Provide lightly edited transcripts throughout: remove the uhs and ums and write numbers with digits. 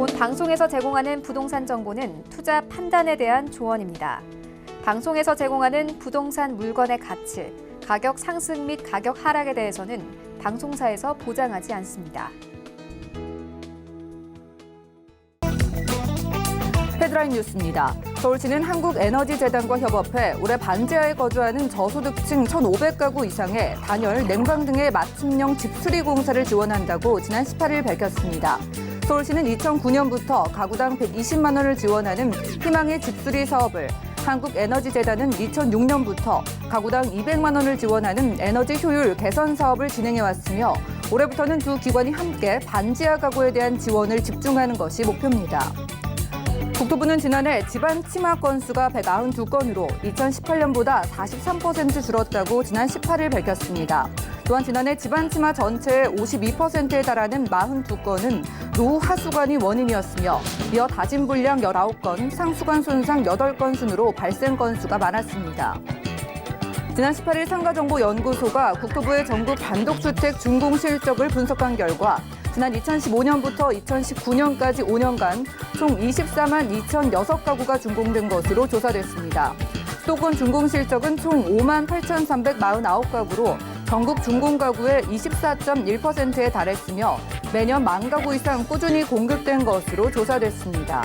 본 방송에서 제공하는 부동산 정보는 투자 판단에 대한 조언입니다. 방송에서 제공하는 부동산 물건의 가치, 가격 상승 및 가격 하락에 대해서는 방송사에서 보장하지 않습니다. 헤드라인 뉴스입니다. 서울시는 한국에너지재단과 협업해 올해 반지하에 거주하는 저소득층 1,500가구 이상의 단열, 냉방 등의 맞춤형 집수리 공사를 지원한다고 지난 18일 밝혔습니다. 서울시는 2009년부터 가구당 120만 원을 지원하는 희망의 집수리 사업을, 한국에너지재단은 2006년부터 가구당 200만 원을 지원하는 에너지 효율 개선 사업을 진행해왔으며 올해부터는 두 기관이 함께 반지하 가구에 대한 지원을 집중하는 것이 목표입니다. 국토부는 지난해 집안 침하 건수가 192건으로 2018년보다 43% 줄었다고 지난 18일 밝혔습니다. 또한 지난해 집안 침하 전체의 52%에 달하는 42건은 노후 하수관이 원인이었으며 이어 다진 불량 19건, 상수관 손상 8건 순으로 발생 건수가 많았습니다. 지난 18일 상가정보연구소가 국토부의 전국 단독주택 준공 실적을 분석한 결과 지난 2015년부터 2019년까지 5년간 총 24만 2,006가구가 준공된 것으로 조사됐습니다. 수도권 준공 실적은 총 5만 8,349가구로 전국 준공 가구의 24.1%에 달했으며 매년 10,000 가구 이상 꾸준히 공급된 것으로 조사됐습니다.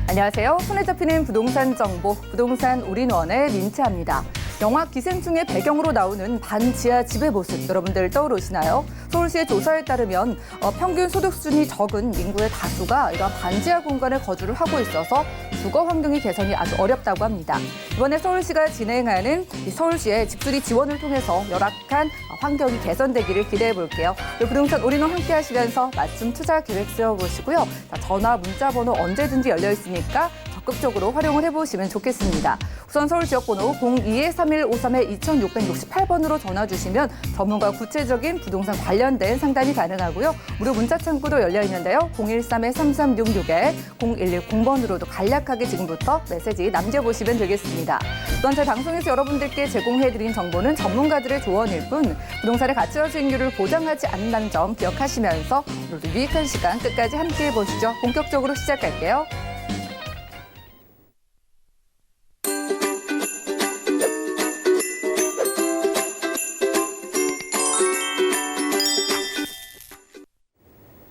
안녕하세요. 손에 잡히는 부동산 정보, 부동산 올인원의 민채합니다. 영화 기생충의 배경으로 나오는 반지하 집의 모습 여러분들 떠오르시나요? 서울시의 조사에 따르면 평균 소득 수준이 적은 인구의 다수가 이러한 반지하 공간에 거주를 하고 있어서 주거 환경의 개선이 아주 어렵다고 합니다. 이번에 서울시가 진행하는 서울시의 집수리 지원을 통해서 열악한 환경이 개선되기를 기대해 볼게요. 부동산 올인원 함께 하시면서 맞춤 투자 계획 세워보시고요. 전화, 문자 번호 언제든지 열려 있으니까 적극적으로 활용을 해보시면 좋겠습니다. 우선 서울 지역번호 02-3153-2668번으로 전화 주시면 전문가 구체적인 부동산 관련된 상담이 가능하고요. 무료 문자 창구도 열려 있는데요. 013-3366-0110번으로도 간략하게 지금부터 메시지 남겨보시면 되겠습니다. 또한 저희 방송에서 여러분들께 제공해드린 정보는 전문가들의 조언일 뿐 부동산의 가치와 수익률을 보장하지 않는다는 점 기억하시면서 오늘도 유익한 시간 끝까지 함께해 보시죠. 본격적으로 시작할게요.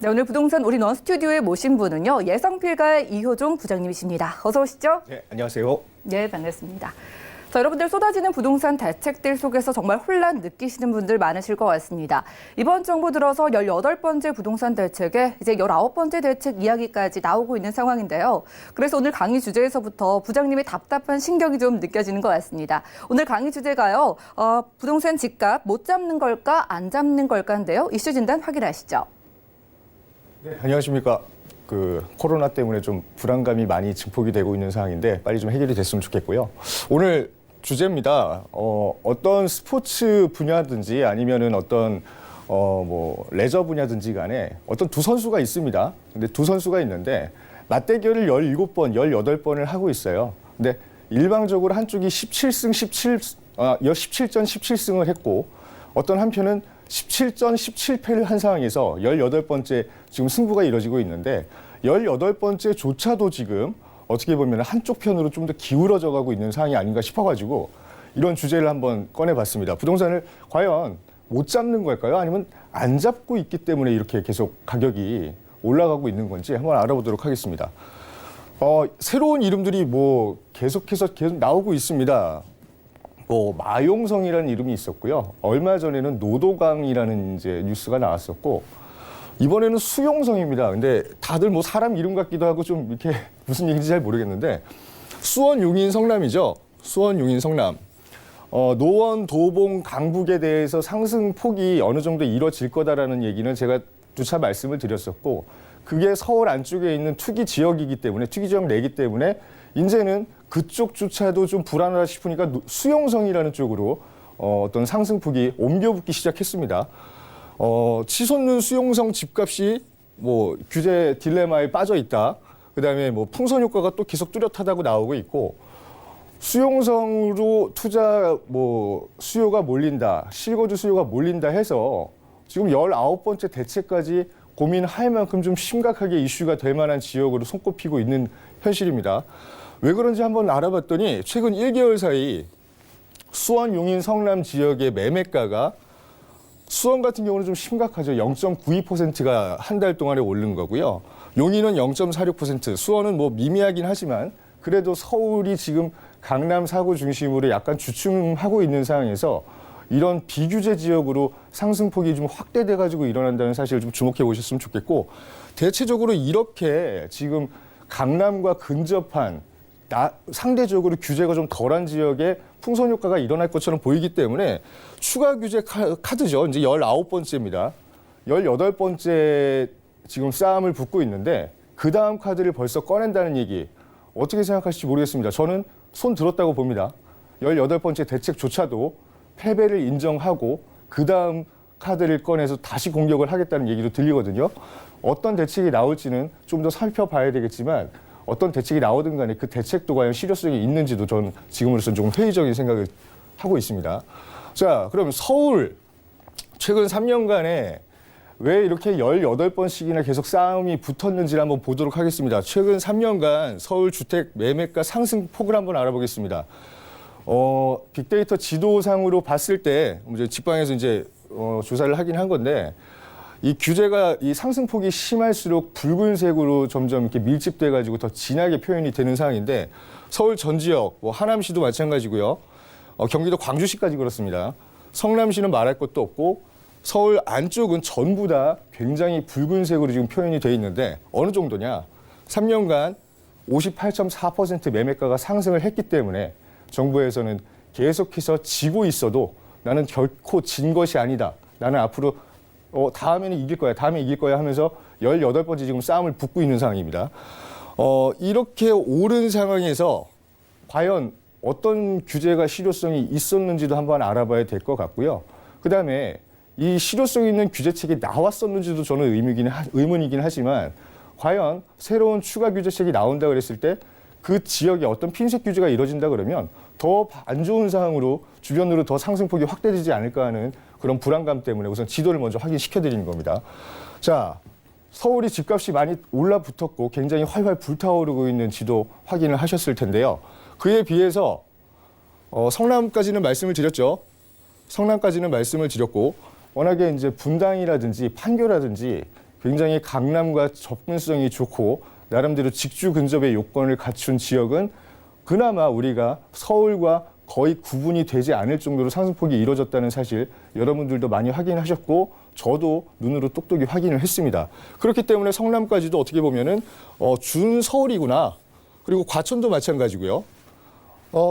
네, 오늘 부동산 올인원 스튜디오에 모신 분은요. 예성필가의 이효종 부장님이십니다. 어서 오시죠. 네, 안녕하세요. 네, 반갑습니다. 자, 여러분들 쏟아지는 부동산 대책들 속에서 정말 혼란 느끼시는 분들 많으실 것 같습니다. 이번 정부 들어서 18번째 부동산 대책에 이제 19번째 대책 이야기까지 나오고 있는 상황인데요. 그래서 오늘 강의 주제에서부터 부장님의 답답한 신경이 좀 느껴지는 것 같습니다. 오늘 강의 주제가요. 부동산 집값 못 잡는 걸까 안 잡는 걸까인데요. 이슈 진단 확인하시죠. 네, 안녕하십니까. 코로나 때문에 좀 불안감이 많이 증폭이 되고 있는 상황인데 빨리 좀 해결이 됐으면 좋겠고요. 오늘 주제입니다. 어떤 스포츠 분야든지 아니면은 어떤 레저 분야든지 간에 어떤 두 선수가 있습니다. 근데 두 선수가 있는데 맞대결을 17번, 18번을 하고 있어요. 근데 일방적으로 한쪽이 17전 17승을 했고 어떤 한편은 17전 17패를 한 상황에서 18번째 지금 승부가 이뤄지고 있는데 18번째조차도 지금 어떻게 보면 한쪽 편으로 좀 더 기울어져 가고 있는 상황이 아닌가 싶어가지고 이런 주제를 한번 꺼내봤습니다. 부동산을 과연 못 잡는 걸까요? 아니면 안 잡고 있기 때문에 이렇게 계속 가격이 올라가고 있는 건지 한번 알아보도록 하겠습니다. 새로운 이름들이 계속해서 나오고 있습니다. 마용성이라는 이름이 있었고요. 얼마 전에는 노도강이라는 이제 뉴스가 나왔었고, 이번에는 수용성입니다. 근데 다들 사람 이름 같기도 하고 좀 이렇게 무슨 얘기인지 잘 모르겠는데, 수원 용인 성남이죠. 수원 용인 성남. 노원, 도봉, 강북에 대해서 상승폭이 어느 정도 이뤄질 거다라는 얘기는 제가 두차 말씀을 드렸었고, 그게 서울 안쪽에 있는 투기 지역이기 때문에, 투기 지역 내기 때문에 이제는 그쪽조차도 좀 불안하다 싶으니까 수용성이라는 쪽으로 어떤 상승폭이 옮겨붙기 시작했습니다. 치솟는 수용성 집값이 규제 딜레마에 빠져 있다. 그다음에 풍선 효과가 또 계속 뚜렷하다고 나오고 있고 수용성으로 투자 수요가 몰린다, 실거주 수요가 몰린다 해서 지금 19번째 대책까지 고민할 만큼 좀 심각하게 이슈가 될 만한 지역으로 손꼽히고 있는 현실입니다. 왜 그런지 한번 알아봤더니 최근 1개월 사이 수원, 용인, 성남 지역의 매매가가 수원 같은 경우는 좀 심각하죠. 0.92%가 한 달 동안에 오른 거고요. 용인은 0.46%, 수원은 미미하긴 하지만 그래도 서울이 지금 강남 사구 중심으로 약간 주춤하고 있는 상황에서 이런 비규제 지역으로 상승폭이 좀 확대돼 가지고 일어난다는 사실을 좀 주목해 보셨으면 좋겠고, 대체적으로 이렇게 지금 강남과 근접한 상대적으로 규제가 좀 덜한 지역에 풍선 효과가 일어날 것처럼 보이기 때문에 추가 규제 카드죠. 이제 19번째입니다. 18번째 지금 싸움을 붙고 있는데 그 다음 카드를 벌써 꺼낸다는 얘기 어떻게 생각하실지 모르겠습니다. 저는 손 들었다고 봅니다. 18번째 대책조차도 패배를 인정하고 그 다음 카드를 꺼내서 다시 공격을 하겠다는 얘기도 들리거든요. 어떤 대책이 나올지는 좀 더 살펴봐야 되겠지만 어떤 대책이 나오든 간에 그 대책도 과연 실효성이 있는지도 저는 지금으로서는 조금 회의적인 생각을 하고 있습니다. 자, 그럼 서울 최근 3년간에 왜 이렇게 18번씩이나 계속 싸움이 붙었는지를 한번 보도록 하겠습니다. 최근 3년간 서울 주택 매매가 상승폭을 한번 알아보겠습니다. 빅데이터 지도상으로 봤을 때 이제 직방에서 조사를 하긴 한 건데 이 규제가 이 상승폭이 심할수록 붉은색으로 점점 이렇게 밀집돼 가지고 더 진하게 표현이 되는 상황인데 서울 전 지역, 하남시도 마찬가지고요. 경기도 광주시까지 그렇습니다. 성남시는 말할 것도 없고 서울 안쪽은 전부 다 굉장히 붉은색으로 지금 표현이 돼 있는데 어느 정도냐? 3년간 58.4% 매매가가 상승을 했기 때문에 정부에서는 계속해서 지고 있어도 나는 결코 진 것이 아니다. 나는 앞으로 다음에는 이길 거야. 다음에 이길 거야 하면서 18번째 지금 싸움을 붙고 있는 상황입니다. 이렇게 오른 상황에서 과연 어떤 규제가 실효성이 있었는지도 한번 알아봐야 될 것 같고요. 그다음에 이 실효성 있는 규제책이 나왔었는지도 저는 의문이긴 하지만 과연 새로운 추가 규제책이 나온다 그랬을 때 그 지역에 어떤 핀셋 규제가 이뤄진다 그러면 더 안 좋은 상황으로 주변으로 더 상승폭이 확대되지 않을까 하는 그런 불안감 때문에 우선 지도를 먼저 확인시켜 드리는 겁니다. 자, 서울이 집값이 많이 올라붙었고 굉장히 활활 불타오르고 있는 지도 확인을 하셨을 텐데요. 그에 비해서 성남까지는 말씀을 드렸죠. 성남까지는 말씀을 드렸고 워낙에 이제 분당이라든지 판교라든지 굉장히 강남과 접근성이 좋고 나름대로 직주 근접의 요건을 갖춘 지역은 그나마 우리가 서울과 거의 구분이 되지 않을 정도로 상승폭이 이루어졌다는 사실 여러분들도 많이 확인하셨고 저도 눈으로 똑똑히 확인을 했습니다. 그렇기 때문에 성남까지도 어떻게 보면은 준 서울이구나. 그리고 과천도 마찬가지고요.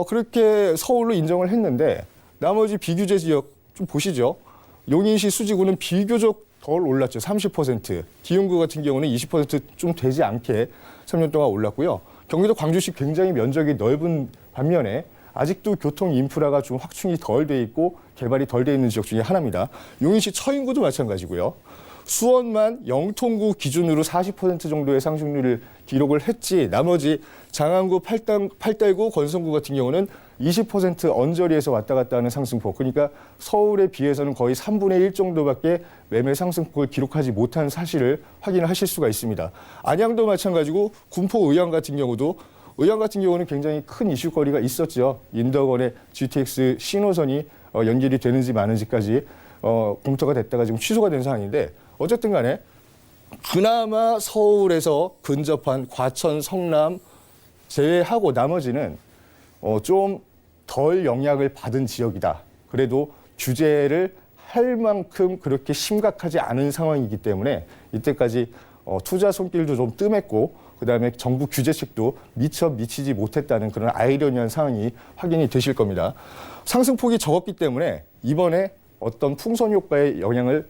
그렇게 서울로 인정을 했는데 나머지 비규제 지역 좀 보시죠. 용인시 수지구는 비교적 덜 올랐죠. 30%. 기흥구 같은 경우는 20%좀 되지 않게 3년 동안 올랐고요. 경기도 광주시 굉장히 면적이 넓은 반면에 아직도 교통 인프라가 좀 확충이 덜 돼 있고 개발이 덜 돼 있는 지역 중에 하나입니다. 용인시 처인구도 마찬가지고요. 수원만 영통구 기준으로 40% 정도의 상승률을 기록을 했지 나머지 장안구, 팔달구, 건성구 같은 경우는 20% 언저리에서 왔다 갔다 하는 상승폭. 그러니까 서울에 비해서는 거의 3분의 1 정도밖에 매매 상승폭을 기록하지 못한 사실을 확인을 하실 수가 있습니다. 안양도 마찬가지고 군포 의왕 같은 경우는 굉장히 큰 이슈거리가 있었죠. 인덕원의 GTX 신호선이 연결이 되는지 마는지까지 공터가 됐다가 지금 취소가 된 상황인데 어쨌든 간에 그나마 서울에서 근접한 과천, 성남 제외하고 나머지는 좀 덜 영향을 받은 지역이다. 그래도 규제를 할 만큼 그렇게 심각하지 않은 상황이기 때문에 이때까지 투자 손길도 좀 뜸했고 그다음에 정부 규제책도 미처 미치지 못했다는 그런 아이러니한 상황이 확인이 되실 겁니다. 상승폭이 적었기 때문에 이번에 어떤 풍선 효과의 영향을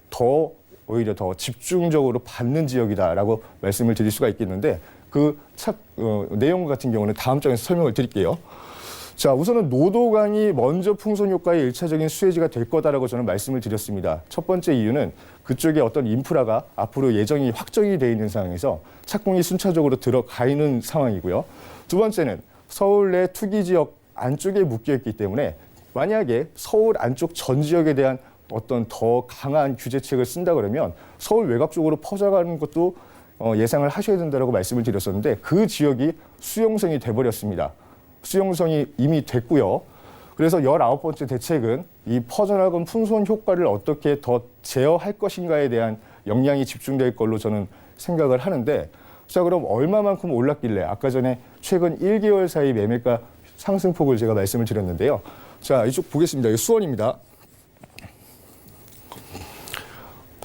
오히려 더 집중적으로 받는 지역이다라고 말씀을 드릴 수가 있겠는데 그 내용 같은 경우는 다음 장에서 설명을 드릴게요. 자, 우선은 노도강이 먼저 풍선 효과의 1차적인 수혜지가 될 거다라고 저는 말씀을 드렸습니다. 첫 번째 이유는 그쪽에 어떤 인프라가 앞으로 예정이 확정이 돼 있는 상황에서 착공이 순차적으로 들어가 있는 상황이고요. 두 번째는 서울 내 투기 지역 안쪽에 묶여있기 때문에 만약에 서울 안쪽 전 지역에 대한 어떤 더 강한 규제책을 쓴다 그러면 서울 외곽 쪽으로 퍼져가는 것도 예상을 하셔야 된다고 말씀을 드렸었는데 그 지역이 수용성이 돼버렸습니다. 수용성이 이미 됐고요. 그래서 19번째 대책은 이 퍼져나간 풍선 효과를 어떻게 더 제어할 것인가에 대한 역량이 집중될 걸로 저는 생각을 하는데, 자, 그럼 얼마만큼 올랐길래 아까 전에 최근 1개월 사이 매매가 상승폭을 제가 말씀을 드렸는데요. 자, 이쪽 보겠습니다. 이 수원입니다.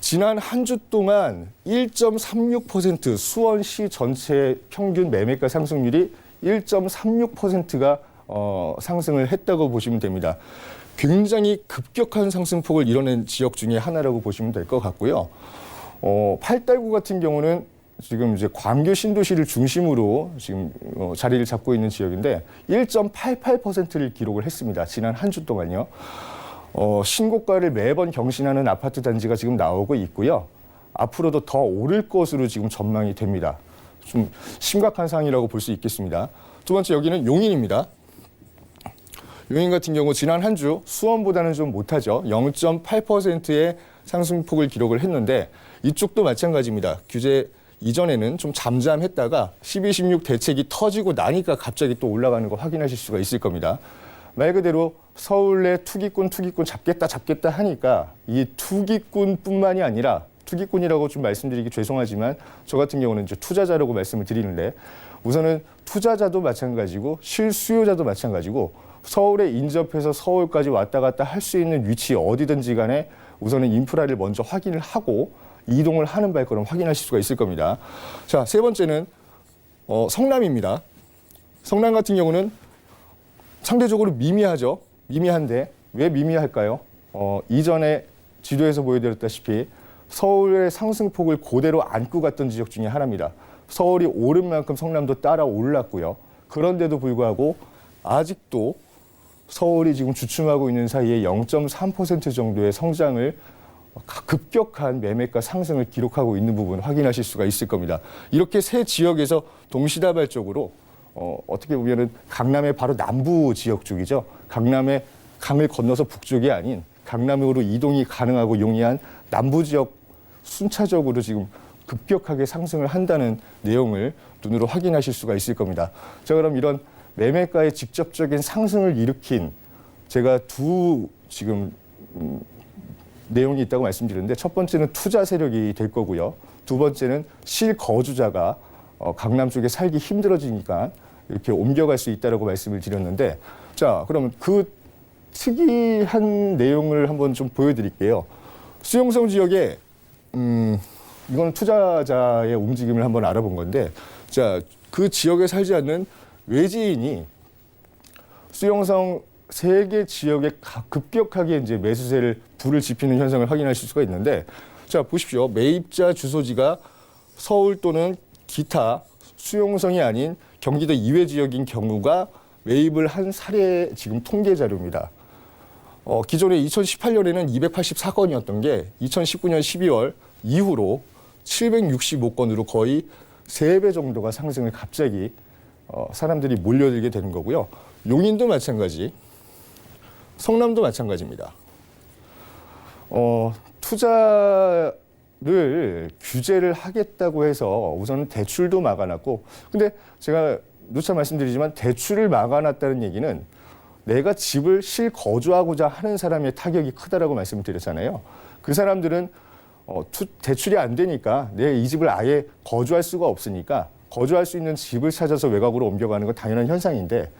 지난 한 주 동안 1.36% 수원시 전체 평균 매매가 상승률이 1.36%가 상승을 했다고 보시면 됩니다. 굉장히 급격한 상승폭을 이뤄낸 지역 중에 하나라고 보시면 될 것 같고요. 팔달구 같은 경우는 지금 이제 광교 신도시를 중심으로 지금 자리를 잡고 있는 지역인데 1.88%를 기록을 했습니다. 지난 한 주 동안요. 신고가를 매번 경신하는 아파트 단지가 지금 나오고 있고요. 앞으로도 더 오를 것으로 지금 전망이 됩니다. 좀 심각한 상황이라고 볼 수 있겠습니다. 두 번째 여기는 용인입니다. 용인 같은 경우 지난 한 주 수원보다는 좀 못하죠. 0.8%의 상승폭을 기록을 했는데 이쪽도 마찬가지입니다. 규제 이전에는 좀 잠잠했다가 12, 16 대책이 터지고 나니까 갑자기 또 올라가는 거 확인하실 수가 있을 겁니다. 말 그대로 서울의 투기꾼 잡겠다 하니까 이 투기꾼뿐만이 아니라 투기꾼이라고 좀 말씀드리기 죄송하지만 저 같은 경우는 이제 투자자라고 말씀을 드리는데 우선은 투자자도 마찬가지고 실수요자도 마찬가지고 서울에 인접해서 서울까지 왔다 갔다 할 수 있는 위치 어디든지 간에 우선은 인프라를 먼저 확인을 하고 이동을 하는 발걸음 확인하실 수가 있을 겁니다. 자, 세 번째는 성남입니다. 성남 같은 경우는 상대적으로 미미하죠. 미미한데 왜 미미할까요? 이전에 지도에서 보여드렸다시피 서울의 상승폭을 그대로 안고 갔던 지역 중에 하나입니다. 서울이 오른 만큼 성남도 따라 올랐고요. 그런데도 불구하고 아직도 서울이 지금 주춤하고 있는 사이에 0.3% 정도의 성장을 급격한 매매가 상승을 기록하고 있는 부분 확인하실 수가 있을 겁니다. 이렇게 세 지역에서 동시다발적으로 어떻게 보면은 강남의 바로 남부 지역 쪽이죠. 강남의 강을 건너서 북쪽이 아닌 강남으로 이동이 가능하고 용이한 남부 지역 순차적으로 지금 급격하게 상승을 한다는 내용을 눈으로 확인하실 수가 있을 겁니다. 자, 그럼 이런 매매가의 직접적인 상승을 일으킨 제가 두 지금 내용이 있다고 말씀드렸는데 첫 번째는 투자 세력이 될 거고요. 두 번째는 실거주자가 강남 쪽에 살기 힘들어지니까 이렇게 옮겨갈 수 있다라고 말씀을 드렸는데 자, 그러면 그 특이한 내용을 한번 좀 보여드릴게요. 수용성 지역에 이건 투자자의 움직임을 한번 알아본 건데 자, 그 지역에 살지 않는 외지인이 수용성 3개 지역에 급격하게 이제 매수세를 불을 지피는 현상을 확인하실 수가 있는데 자, 보십시오. 매입자 주소지가 서울 또는 기타 수용성이 아닌 경기도 이외 지역인 경우가 매입을 한 사례 지금 통계 자료입니다. 기존에 2018년에는 284건이었던 게 2019년 12월 이후로 765건으로 거의 3배 정도가 상승을 갑자기 사람들이 몰려들게 되는 거고요. 용인도 마찬가지, 성남도 마찬가지입니다. 투자를 규제를 하겠다고 해서 우선은 대출도 막아놨고, 근데 제가 누차 말씀드리지만 대출을 막아놨다는 얘기는 내가 집을 실거주하고자 하는 사람의 타격이 크다라고 말씀을 드렸잖아요. 그 사람들은 대출이 안 되니까 내 이 집을 아예 거주할 수가 없으니까 거주할 수 있는 집을 찾아서 외곽으로 옮겨가는 건 당연한 현상인데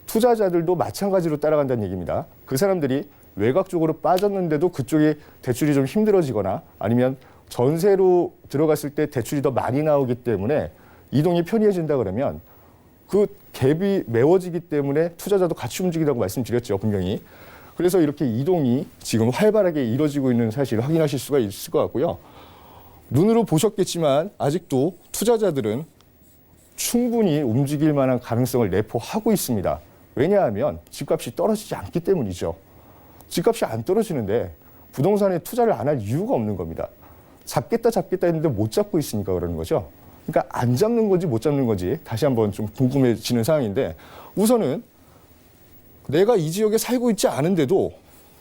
투자자들도 마찬가지로 따라간다는 얘기입니다. 그 사람들이 외곽 쪽으로 빠졌는데도 그쪽에 대출이 좀 힘들어지거나 아니면 전세로 들어갔을 때 대출이 더 많이 나오기 때문에 이동이 편리해진다 그러면 그 갭이 메워지기 때문에 투자자도 같이 움직이라고 말씀드렸죠, 분명히. 그래서 이렇게 이동이 지금 활발하게 이루어지고 있는 사실을 확인하실 수가 있을 것 같고요. 눈으로 보셨겠지만 아직도 투자자들은 충분히 움직일 만한 가능성을 내포하고 있습니다. 왜냐하면 집값이 떨어지지 않기 때문이죠. 집값이 안 떨어지는데 부동산에 투자를 안 할 이유가 없는 겁니다. 잡겠다 했는데 못 잡고 있으니까 그러는 거죠. 그러니까 안 잡는 건지 못 잡는 건지 다시 한번 좀 궁금해지는 상황인데 우선은 내가 이 지역에 살고 있지 않은데도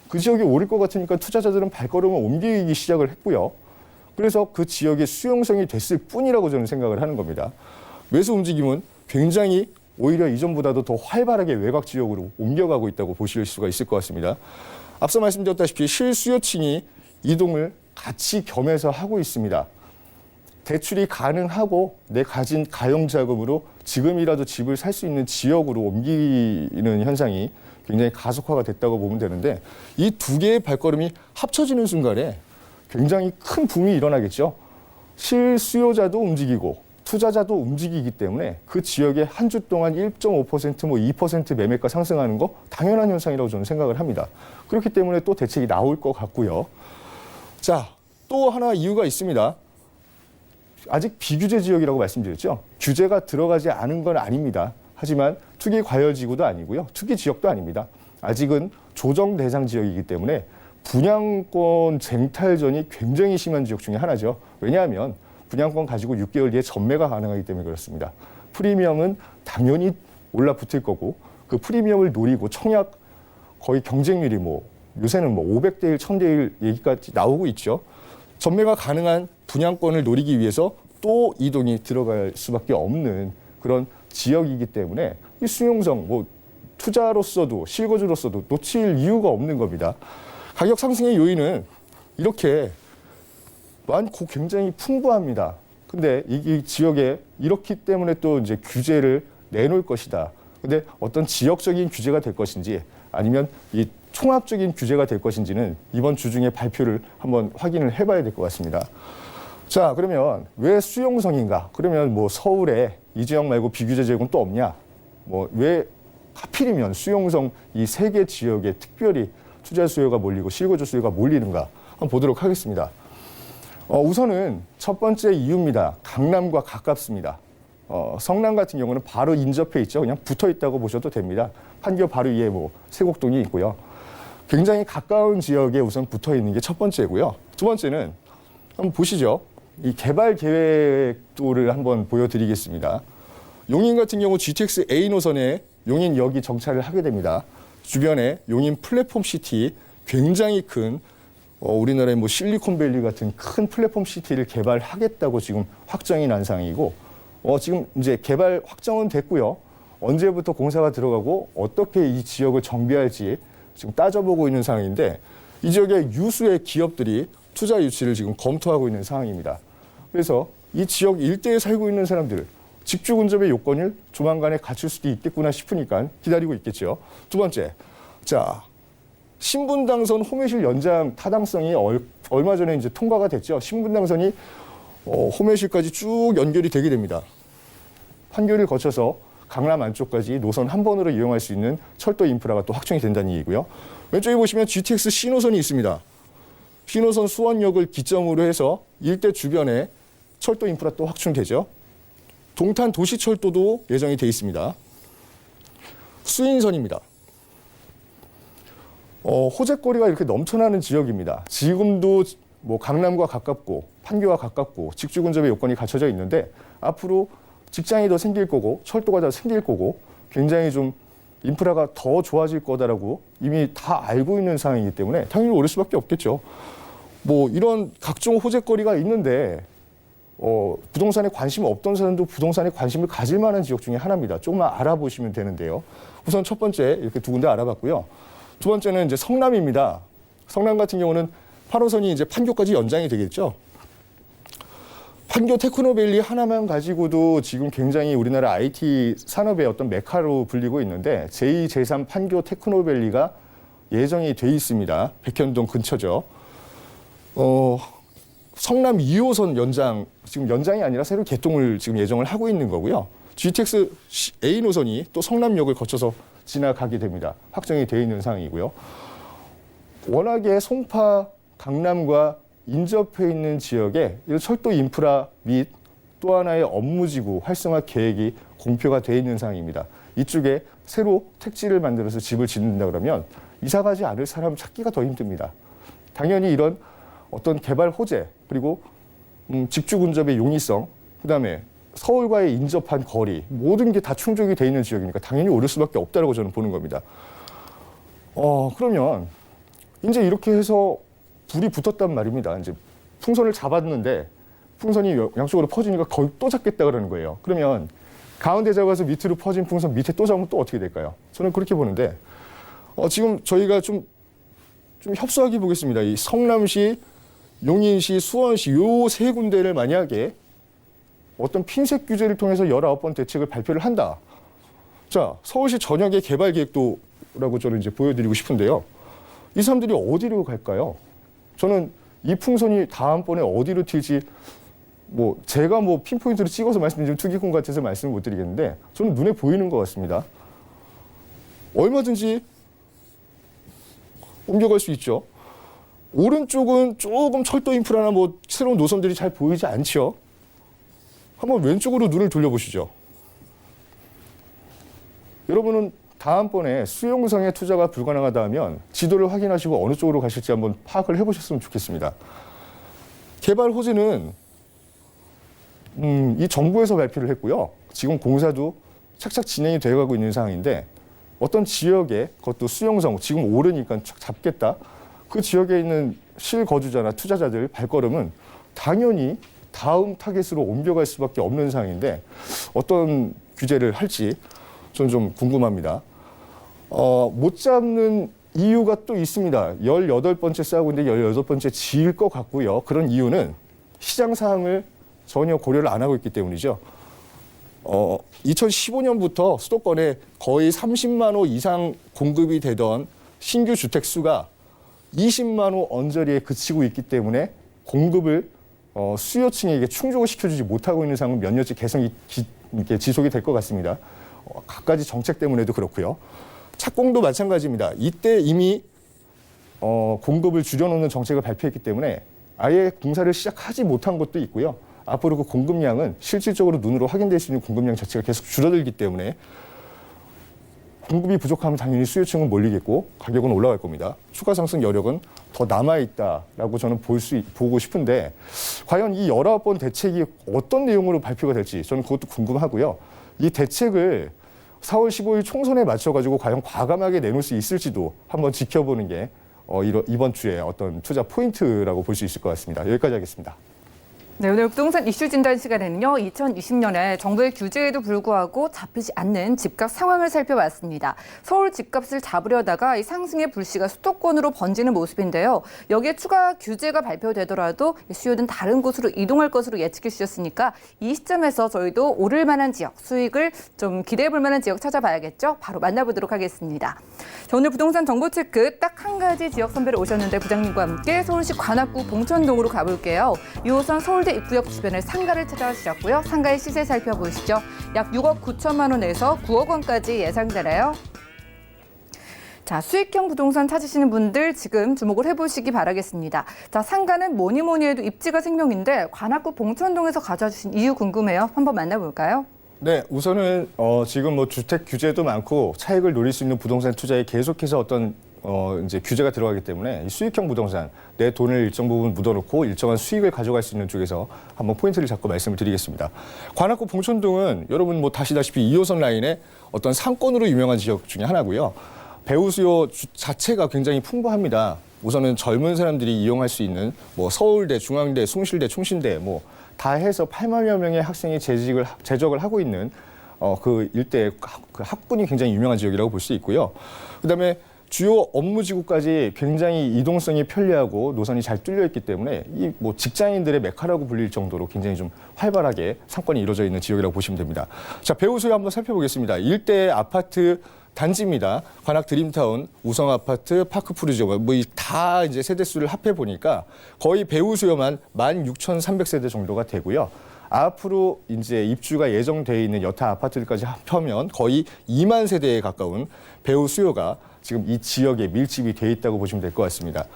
그 지역이 오를 것 같으니까 투자자들은 발걸음을 옮기기 시작을 했고요. 그래서 그 지역의 수용성이 됐을 뿐이라고 저는 생각을 하는 겁니다. 매수 움직임은 굉장히 오히려 이전보다도 더 활발하게 외곽 지역으로 옮겨가고 있다고 보실 수가 있을 것 같습니다. 앞서 말씀드렸다시피 실수요층이 이동을 같이 겸해서 하고 있습니다. 대출이 가능하고 내 가진 가용자금으로 지금이라도 집을 살 수 있는 지역으로 옮기는 현상이 굉장히 가속화가 됐다고 보면 되는데 이 두 개의 발걸음이 합쳐지는 순간에 굉장히 큰 붐이 일어나겠죠. 실수요자도 움직이고 투자자도 움직이기 때문에 그 지역에 한 주 동안 1.5% 뭐 2% 매매가 상승하는 거 당연한 현상이라고 저는 생각을 합니다. 그렇기 때문에 또 대책이 나올 것 같고요. 자, 또 하나 이유가 있습니다. 아직 비규제 지역이라고 말씀드렸죠. 규제가 들어가지 않은 건 아닙니다. 하지만 투기 과열지구도 아니고요. 투기 지역도 아닙니다. 아직은 조정 대상 지역이기 때문에 분양권 쟁탈전이 굉장히 심한 지역 중에 하나죠. 왜냐하면 분양권 가지고 6개월 뒤에 전매가 가능하기 때문에 그렇습니다. 프리미엄은 당연히 올라붙을 거고 그 프리미엄을 노리고 청약 거의 경쟁률이 요새는 500대 1, 1000대 1 얘기까지 나오고 있죠. 전매가 가능한 분양권을 노리기 위해서 또 이동이 들어갈 수밖에 없는 그런 지역이기 때문에 이 수용성, 투자로서도 실거주로서도 놓칠 이유가 없는 겁니다. 가격 상승의 요인은 이렇게 많고 굉장히 풍부합니다. 근데 이 지역에 이렇기 때문에 또 이제 규제를 내놓을 것이다. 근데 어떤 지역적인 규제가 될 것인지 아니면 이 총합적인 규제가 될 것인지는 이번 주 중에 발표를 한번 확인을 해봐야 될 것 같습니다. 자, 그러면 왜 수용성인가? 그러면 서울에 이 지역 말고 비규제 지역은 또 없냐? 왜 하필이면 수용성 이 세 개 지역에 특별히 투자 수요가 몰리고 실거주 수요가 몰리는가? 한번 보도록 하겠습니다. 우선은 첫 번째 이유입니다. 강남과 가깝습니다. 성남 같은 경우는 바로 인접해 있죠. 그냥 붙어 있다고 보셔도 됩니다. 판교 바로 위에 세곡동이 있고요. 굉장히 가까운 지역에 우선 붙어 있는 게 첫 번째고요. 두 번째는 한번 보시죠. 이 개발 계획도를 한번 보여드리겠습니다. 용인 같은 경우 GTX A 노선에 용인역이 정차를 하게 됩니다. 주변에 용인 플랫폼 시티 굉장히 큰 우리나라의 실리콘밸리 같은 큰 플랫폼 시티를 개발하겠다고 지금 확정이 난 상황이고 지금 이제 개발 확정은 됐고요. 언제부터 공사가 들어가고 어떻게 이 지역을 정비할지 지금 따져보고 있는 상황인데 이 지역의 유수의 기업들이 투자 유치를 지금 검토하고 있는 상황입니다. 그래서 이 지역 일대에 살고 있는 사람들 직주 근접의 요건을 조만간에 갖출 수도 있겠구나 싶으니까 기다리고 있겠죠. 두 번째, 자 신분당선 호매실 연장 타당성이 얼마 전에 이제 통과가 됐죠. 신분당선이 호매실까지 쭉 연결이 되게 됩니다. 판교를 거쳐서 강남 안쪽까지 노선 한 번으로 이용할 수 있는 철도 인프라가 또 확정이 된다는 얘기고요. 왼쪽에 보시면 GTX C노선이 있습니다. C노선 수원역을 기점으로 해서 일대 주변에 철도 인프라 또 확충되죠. 동탄 도시철도도 예정이 돼 있습니다. 수인선입니다. 호재거리가 이렇게 넘쳐나는 지역입니다. 지금도 강남과 가깝고 판교와 가깝고 직주 근접의 요건이 갖춰져 있는데 앞으로 직장이 더 생길 거고 철도가 더 생길 거고 굉장히 좀 인프라가 더 좋아질 거다라고 이미 다 알고 있는 상황이기 때문에 당연히 오를 수밖에 없겠죠. 이런 각종 호재거리가 있는데 부동산에 관심 없던 사람도 부동산에 관심을 가질 만한 지역 중에 하나입니다. 조금만 알아보시면 되는데요. 우선 첫 번째 이렇게 두 군데 알아봤고요. 두 번째는 이제 성남입니다. 성남 같은 경우는 8호선이 이제 판교까지 연장이 되겠죠. 판교 테크노밸리 하나만 가지고도 지금 굉장히 우리나라 IT 산업의 어떤 메카로 불리고 있는데 제2, 제3 판교 테크노밸리가 예정이 돼 있습니다. 백현동 근처죠. 성남 2호선 연장, 지금 연장이 아니라 새로 개통을 지금 예정을 하고 있는 거고요. GTX A 노선이 또 성남역을 거쳐서 지나가게 됩니다. 확정이 되어 있는 상황이고요. 워낙에 송파, 강남과 인접해 있는 지역에 철도 인프라 및 또 하나의 업무지구 활성화 계획이 공표가 되어 있는 상황입니다. 이쪽에 새로 택지를 만들어서 집을 짓는다 그러면 이사 가지 않을 사람 찾기가 더 힘듭니다. 당연히 이런 어떤 개발 호재 그리고 직주 근접의 용이성 그다음에 서울과의 인접한 거리 모든 게 다 충족이 돼 있는 지역이니까 당연히 오를 수밖에 없다고 저는 보는 겁니다. 그러면 이제 이렇게 해서 불이 붙었단 말입니다. 이제 풍선을 잡았는데 풍선이 양쪽으로 퍼지니까 거기 또 잡겠다 그러는 거예요. 그러면 가운데 잡아서 밑으로 퍼진 풍선 밑에 또 잡으면 또 어떻게 될까요? 저는 그렇게 보는데 지금 저희가 좀 협소하게 보겠습니다. 이 성남시, 용인시, 수원시 요 세 군데를 만약에 어떤 핀셋 규제를 통해서 19번 대책을 발표를 한다. 자, 서울시 전역의 개발 계획도라고 저는 이제 보여드리고 싶은데요. 이 사람들이 어디로 갈까요? 저는 이 풍선이 다음번에 어디로 튈지 제가 핀포인트로 찍어서 말씀드리면 투기꾼 같아서 말씀을 못 드리겠는데 저는 눈에 보이는 것 같습니다. 얼마든지 옮겨갈 수 있죠. 오른쪽은 조금 철도 인프라나 새로운 노선들이 잘 보이지 않죠. 한번 왼쪽으로 눈을 돌려보시죠. 여러분은 다음번에 수용성의 투자가 불가능하다 하면 지도를 확인하시고 어느 쪽으로 가실지 한번 파악을 해보셨으면 좋겠습니다. 개발 호재는 이 정부에서 발표를 했고요. 지금 공사도 착착 진행이 되어가고 있는 상황인데 어떤 지역에 그것도 수용성, 지금 오르니까 잡겠다. 그 지역에 있는 실거주자나 투자자들 발걸음은 당연히 다음 타겟으로 옮겨갈 수밖에 없는 상황인데 어떤 규제를 할지 저는 좀 궁금합니다. 못 잡는 이유가 또 있습니다. 18번째 싸우고 있는데 18번째 지을 것 같고요. 그런 이유는 시장 사항을 전혀 고려를 안 하고 있기 때문이죠. 2015년부터 수도권에 거의 30만 호 이상 공급이 되던 신규 주택 수가 20만 호 언저리에 그치고 있기 때문에 공급을 수요층에게 충족을 시켜주지 못하고 있는 상황은 몇 년째 계속 지속이 될 것 같습니다. 갖가지 정책 때문에도 그렇고요. 착공도 마찬가지입니다. 이때 이미 공급을 줄여놓는 정책을 발표했기 때문에 아예 공사를 시작하지 못한 것도 있고요. 앞으로 그 공급량은 실질적으로 눈으로 확인될 수 있는 공급량 자체가 계속 줄어들기 때문에 공급이 부족하면 당연히 수요층은 몰리겠고 가격은 올라갈 겁니다. 추가 상승 여력은 더 남아있다라고 저는 보고 싶은데 과연 이 19번 대책이 어떤 내용으로 발표가 될지 저는 그것도 궁금하고요. 이 대책을 4월 15일 총선에 맞춰가지고 과연 과감하게 내놓을 수 있을지도 한번 지켜보는 게 이번 주에 어떤 투자 포인트라고 볼 수 있을 것 같습니다. 여기까지 하겠습니다. 네, 오늘 부동산 이슈 진단 시간에는요, 2020년에 정부의 규제에도 불구하고 잡히지 않는 집값 상황을 살펴봤습니다. 서울 집값을 잡으려다가 이 상승의 불씨가 수도권으로 번지는 모습인데요. 여기에 추가 규제가 발표되더라도 수요는 다른 곳으로 이동할 것으로 예측해 주셨으니까 이 시점에서 저희도 오를 만한 지역, 수익을 좀 기대해 볼 만한 지역 찾아봐야겠죠? 바로 만나보도록 하겠습니다. 자, 오늘 부동산 정보 체크 딱 한 가지 지역 선별에 오셨는데 부장님과 함께 서울시 관악구 봉천동으로 가볼게요. 2호선 서울대 입구역 주변에 상가를 찾아주셨고요. 상가의 시세 살펴보시죠. 약 6억 9천만 원에서 9억 원까지 예상되나요? 자, 수익형 부동산 찾으시는 분들 지금 주목을 해보시기 바라겠습니다. 자, 상가는 뭐니 해도 입지가 생명인데 관악구 봉천동에서 가져주신 이유 궁금해요. 한번 만나볼까요? 네, 우선은 지금 주택 규제도 많고 차익을 노릴 수 있는 부동산 투자에 계속해서 어떤 이제 규제가 들어가기 때문에 이 수익형 부동산 내 돈을 일정 부분 묻어놓고 일정한 수익을 가져갈 수 있는 쪽에서 한번 포인트를 잡고 말씀을 드리겠습니다. 관악구 봉천동은 여러분 아시다시피 2호선 라인의 어떤 상권으로 유명한 지역 중에 하나고요. 배우 수요 자체가 굉장히 풍부합니다. 우선은 젊은 사람들이 이용할 수 있는 서울대, 중앙대, 숭실대, 충신대 다 해서 8만여 명의 학생이 재적을 하고 있는 그 일대 그 학군이 굉장히 유명한 지역이라고 볼 수 있고요. 그다음에 주요 업무지구까지 굉장히 이동성이 편리하고 노선이 잘 뚫려 있기 때문에 이 직장인들의 메카라고 불릴 정도로 굉장히 좀 활발하게 상권이 이루어져 있는 지역이라고 보시면 됩니다. 자, 배우 수요 한번 살펴보겠습니다. 일대 아파트 단지입니다. 관악 드림타운, 우성 아파트, 파크 푸르지오 다 이제 세대수를 합해 보니까 거의 배우 수요만 16,300세대 정도가 되고요. 앞으로 이제 입주가 예정되어 있는 여타 아파트들까지 합하면 거의 2만 세대에 가까운 배우 수요가 지금 이 지역에 밀집이 되어 있다고 보시면 될 것 같습니다.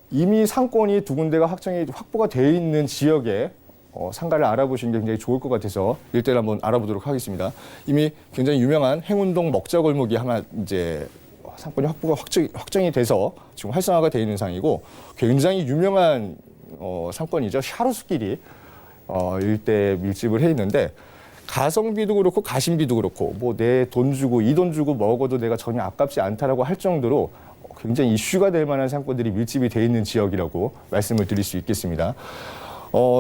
이미 상권이 두 군데가 확보가 되어 있는 지역에 상가를 알아보시는 게 굉장히 좋을 것 같아서 일대를 한번 알아보도록 하겠습니다. 이미 굉장히 유명한 행운동 먹자골목이 하나 이제 상권이 확정이 돼서 지금 활성화가 되어 있는 상황이고 굉장히 유명한 상권이죠. 샤로스길이 일대 밀집을 해 있는데 가성비도 그렇고 가심비도 그렇고 뭐 내 돈 주고 이 돈 주고 먹어도 내가 전혀 아깝지 않다라고 할 정도로 굉장히 이슈가 될 만한 상권들이 밀집이 돼 있는 지역이라고 말씀을 드릴 수 있겠습니다.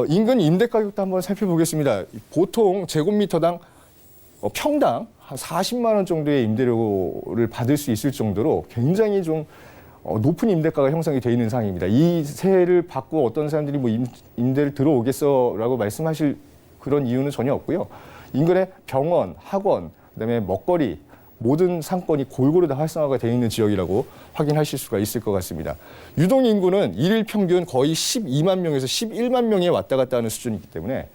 인근 임대 가격도 한번 살펴보겠습니다. 보통 제곱미터당 평당 한 40만 원 정도의 임대료를 받을 수 있을 정도로 굉장히 좀 높은 임대가가 형성이 되어 있는 상황입니다. 이 세를 받고 어떤 사람들이 뭐 임대를 들어오겠어라고 말씀하실 그런 이유는 전혀 없고요. 인근에 병원, 학원, 그다음에 먹거리 모든 상권이 골고루 다 활성화가 되어 있는 지역이라고 확인하실 수가 있을 것 같습니다. 유동 인구는 일일 평균 거의 12만 명에서 11만 명이 왔다 갔다 하는 수준이기 때문에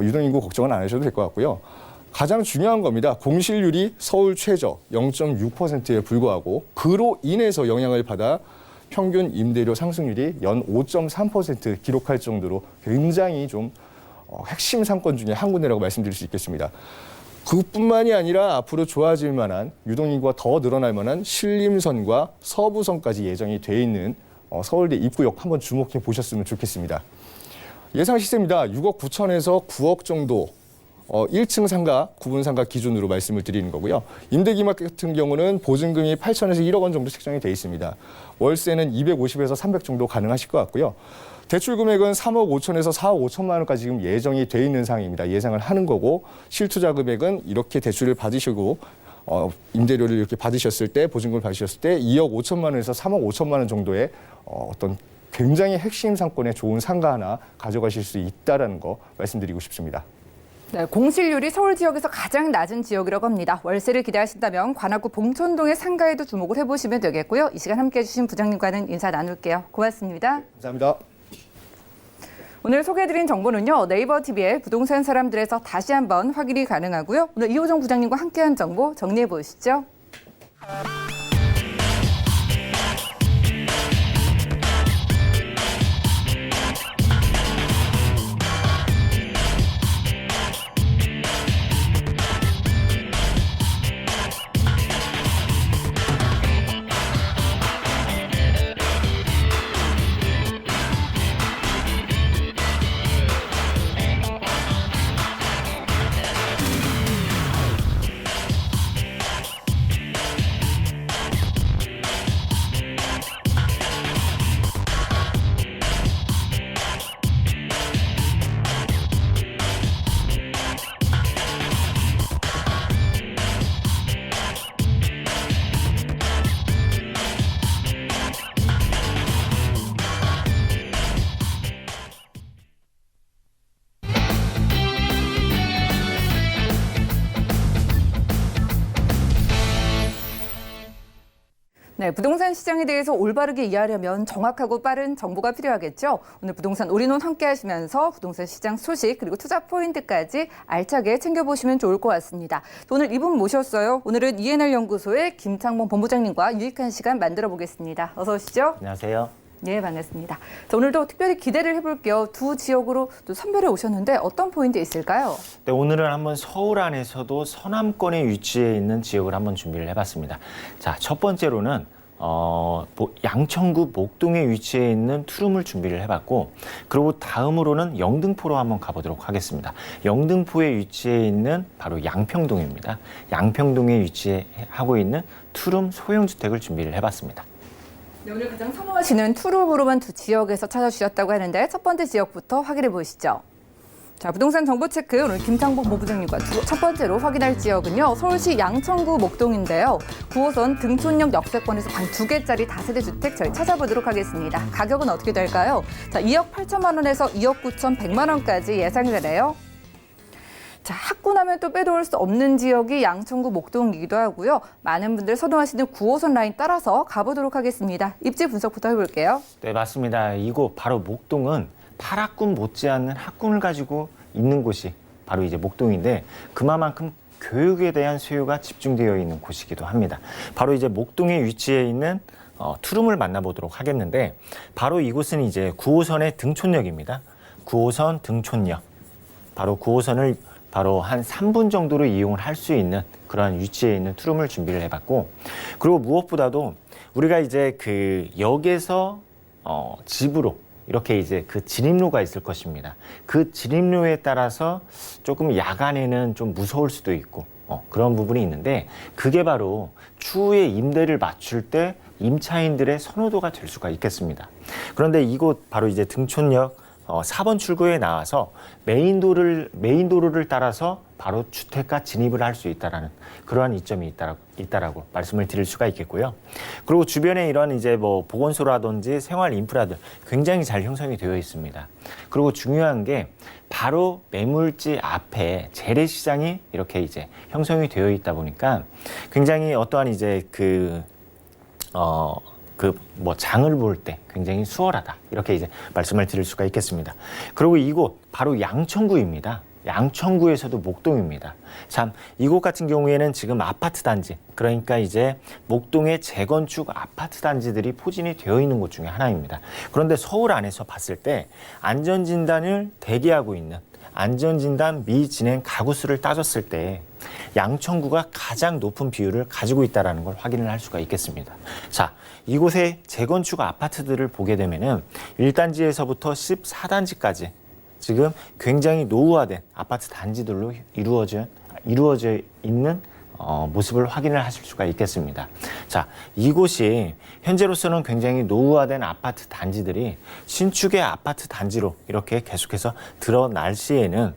유동 인구 걱정은 안 하셔도 될 것 같고요. 가장 중요한 겁니다. 공실률이 서울 최저 0.6%에 불과하고 그로 인해서 영향을 받아 평균 임대료 상승률이 연 5.3% 기록할 정도로 굉장히 좀 핵심 상권 중에 한 군데라고 말씀드릴 수 있겠습니다. 그뿐만이 아니라 앞으로 좋아질 만한 유동인구가 더 늘어날 만한 신림선과 서부선까지 예정이 돼 있는 서울대 입구역 한번 주목해 보셨으면 좋겠습니다. 예상 시세입니다. 6억 9천에서 9억 정도 1층 상가, 구분 상가 기준으로 말씀을 드리는 거고요. 임대기막 같은 경우는 보증금이 8천에서 1억 원 정도 책정이 돼 있습니다. 월세는 250에서 300 정도 가능하실 것 같고요. 대출 금액은 3억 5천에서 4억 5천만 원까지 지금 예정이 돼 있는 상황입니다. 예상을 하는 거고 실투자 금액은 이렇게 대출을 받으시고 임대료를 이렇게 받으셨을 때 보증금을 받으셨을 때 2억 5천만 원에서 3억 5천만 원 정도의 어떤 굉장히 핵심 상권에 좋은 상가 하나 가져가실 수 있다는 거 말씀드리고 싶습니다. 네, 공실률이 서울 지역에서 가장 낮은 지역이라고 합니다. 월세를 기대하신다면 관악구 봉천동의 상가에도 주목을 해보시면 되겠고요. 이 시간 함께해 주신 부장님과는 인사 나눌게요. 고맙습니다. 감사합니다. 오늘 소개해드린 정보는요. 네이버 TV의 부동산 사람들에서 다시 한번 확인이 가능하고요. 오늘 이호정 부장님과 함께한 정보 정리해 보시죠. 네, 부동산 시장에 대해서 올바르게 이해하려면 정확하고 빠른 정보가 필요하겠죠. 오늘 부동산 올인원 함께 하시면서 부동산 시장 소식 그리고 투자 포인트까지 알차게 챙겨보시면 좋을 것 같습니다. 오늘 이분 모셨어요. 오늘은 ENR 연구소의 김창범 본부장님과 유익한 시간 만들어 보겠습니다. 어서 오시죠. 안녕하세요. 네, 반갑습니다. 자, 오늘도 특별히 기대를 해볼게요. 두 지역으로 또 선별해 오셨는데 어떤 포인트 있을까요? 네, 오늘은 한번 서울 안에서도 서남권에 위치해 있는 지역을 한번 준비를 해봤습니다. 자, 첫 번째로는 양천구 목동에 위치해 있는 투룸을 준비를 해봤고, 그리고 다음으로는 영등포로 한번 가보도록 하겠습니다. 영등포에 위치해 있는 바로 양평동입니다. 양평동에 위치하고 있는 투룸 소형주택을 준비를 해봤습니다. 네, 오늘 가장 선호하시는 투룸으로만 두 지역에서 찾아주셨다고 하는데 첫 번째 지역부터 확인해 보시죠. 자, 부동산 정보 체크 오늘 김창범 본부장님과 첫 번째로 확인할 지역은요. 서울시 양천구 목동인데요. 9호선 등촌역 역세권에서 방 2개짜리 다세대 주택 저희 찾아보도록 하겠습니다. 가격은 어떻게 될까요? 자, 2억 8천만 원에서 2억 9천 100만 원까지 예상이 되네요. 자, 학군하면 또 빼놓을 수 없는 지역이 양천구 목동이기도 하고요. 많은 분들 선호하시는 9호선 라인 따라서 가보도록 하겠습니다. 입지 분석부터 해볼게요. 네, 맞습니다. 이곳 바로 목동은 8학군 못지않는 학군을 가지고 있는 곳이 바로 이제 목동인데 그만큼 교육에 대한 수요가 집중되어 있는 곳이기도 합니다. 바로 이제 목동에 위치해 있는 투룸을 만나보도록 하겠는데 바로 이곳은 이제 9호선의 등촌역입니다. 9호선 등촌역. 바로 9호선을 바로 한 3분 정도로 이용을 할 수 있는 그러한 위치에 있는 투룸을 준비를 해봤고, 그리고 무엇보다도 우리가 이제 그 역에서 집으로 이렇게 이제 그 진입로가 있을 것입니다. 그 진입로에 따라서 조금 야간에는 좀 무서울 수도 있고 그런 부분이 있는데 그게 바로 추후에 임대를 맞출 때 임차인들의 선호도가 될 수가 있겠습니다. 그런데 이곳 바로 이제 등촌역 4번 출구에 나와서 메인도로를 따라서 바로 주택가 진입을 할 수 있다라는 그러한 이점이 있다라고 말씀을 드릴 수가 있겠고요. 그리고 주변에 이런 이제 뭐 보건소라든지 생활 인프라들 굉장히 잘 형성이 되어 있습니다. 그리고 중요한 게 바로 매물지 앞에 재래시장이 이렇게 이제 형성이 되어 있다 보니까 굉장히 어떠한 이제 뭐 장을 볼 때 굉장히 수월하다. 이렇게 이제 말씀을 드릴 수가 있겠습니다. 그리고 이곳 바로 양천구입니다. 양천구에서도 목동입니다. 참, 이곳 같은 경우에는 지금 아파트 단지, 그러니까 이제 목동의 재건축 아파트 단지들이 포진이 되어 있는 곳 중에 하나입니다. 그런데 서울 안에서 봤을 때 안전진단을 대기하고 있는 안전진단 미진행 가구 수를 따졌을 때 양천구가 가장 높은 비율을 가지고 있다는 걸 확인을 할 수가 있겠습니다. 자, 이곳의 재건축 아파트들을 보게 되면은 1단지에서부터 14단지까지 지금 굉장히 노후화된 아파트 단지들로 이루어져 있는 모습을 확인을 하실 수가 있겠습니다. 자, 이곳이 현재로서는 굉장히 노후화된 아파트 단지들이 신축의 아파트 단지로 이렇게 계속해서 드러날 시에는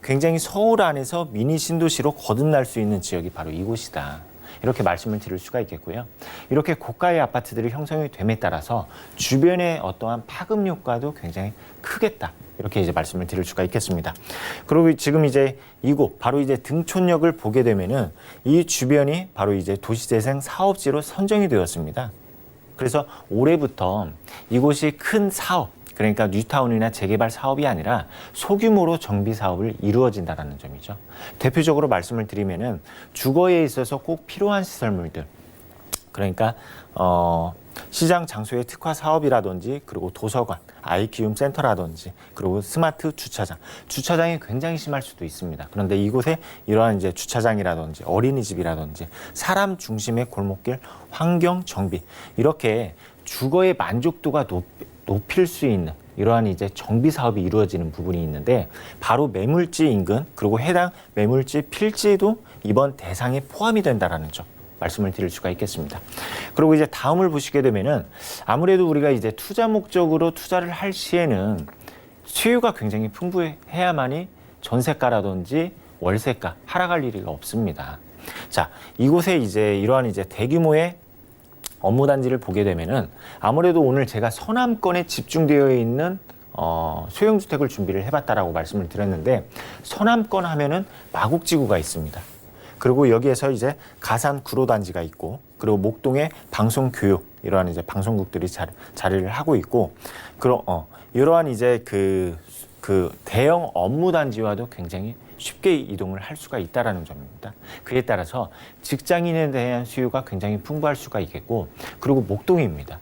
굉장히 서울 안에서 미니 신도시로 거듭날 수 있는 지역이 바로 이곳이다. 이렇게 말씀을 드릴 수가 있겠고요. 이렇게 고가의 아파트들이 형성이 됨에 따라서 주변의 어떠한 파급 효과도 굉장히 크겠다. 이렇게 이제 말씀을 드릴 수가 있겠습니다. 그리고 지금 이제 이곳 바로 이제 등촌역을 보게 되면은 이 주변이 바로 이제 도시재생 사업지로 선정이 되었습니다. 그래서 올해부터 이곳이 큰 사업, 그러니까 뉴타운이나 재개발 사업이 아니라 소규모로 정비 사업을 이루어진다는 점이죠. 대표적으로 말씀을 드리면은 주거에 있어서 꼭 필요한 시설물들, 그러니까 시장 장소의 특화 사업이라든지 그리고 도서관, 아이 키움 센터라든지 그리고 스마트 주차장이 굉장히 심할 수도 있습니다. 그런데 이곳에 이러한 이제 주차장이라든지 어린이집이라든지 사람 중심의 골목길 환경 정비, 이렇게 주거의 만족도가 높일 수 있는 이러한 이제 정비 사업이 이루어지는 부분이 있는데 바로 매물지 인근 그리고 해당 매물지 필지도 이번 대상에 포함이 된다라는 점 말씀을 드릴 수가 있겠습니다. 그리고 이제 다음을 보시게 되면은 아무래도 우리가 이제 투자 목적으로 투자를 할 시에는 수요가 굉장히 풍부해야만이 전세가라든지 월세가 하락할 일이 없습니다. 자, 이곳에 이제 이러한 이제 대규모의 업무 단지를 보게 되면은 아무래도 오늘 제가 서남권에 집중되어 있는 소형주택을 준비를 해봤다라고 말씀을 드렸는데 서남권 하면은 마곡지구가 있습니다. 그리고 여기에서 이제 가산 구로단지가 있고 그리고 목동에 방송교육 이러한 이제 방송국들이 자리를 하고 있고 이러한 이제 그 대형 업무 단지와도 굉장히 쉽게 이동을 할 수가 있다라는 점입니다. 그에 따라서 직장인에 대한 수요가 굉장히 풍부할 수가 있겠고 그리고 목동입니다.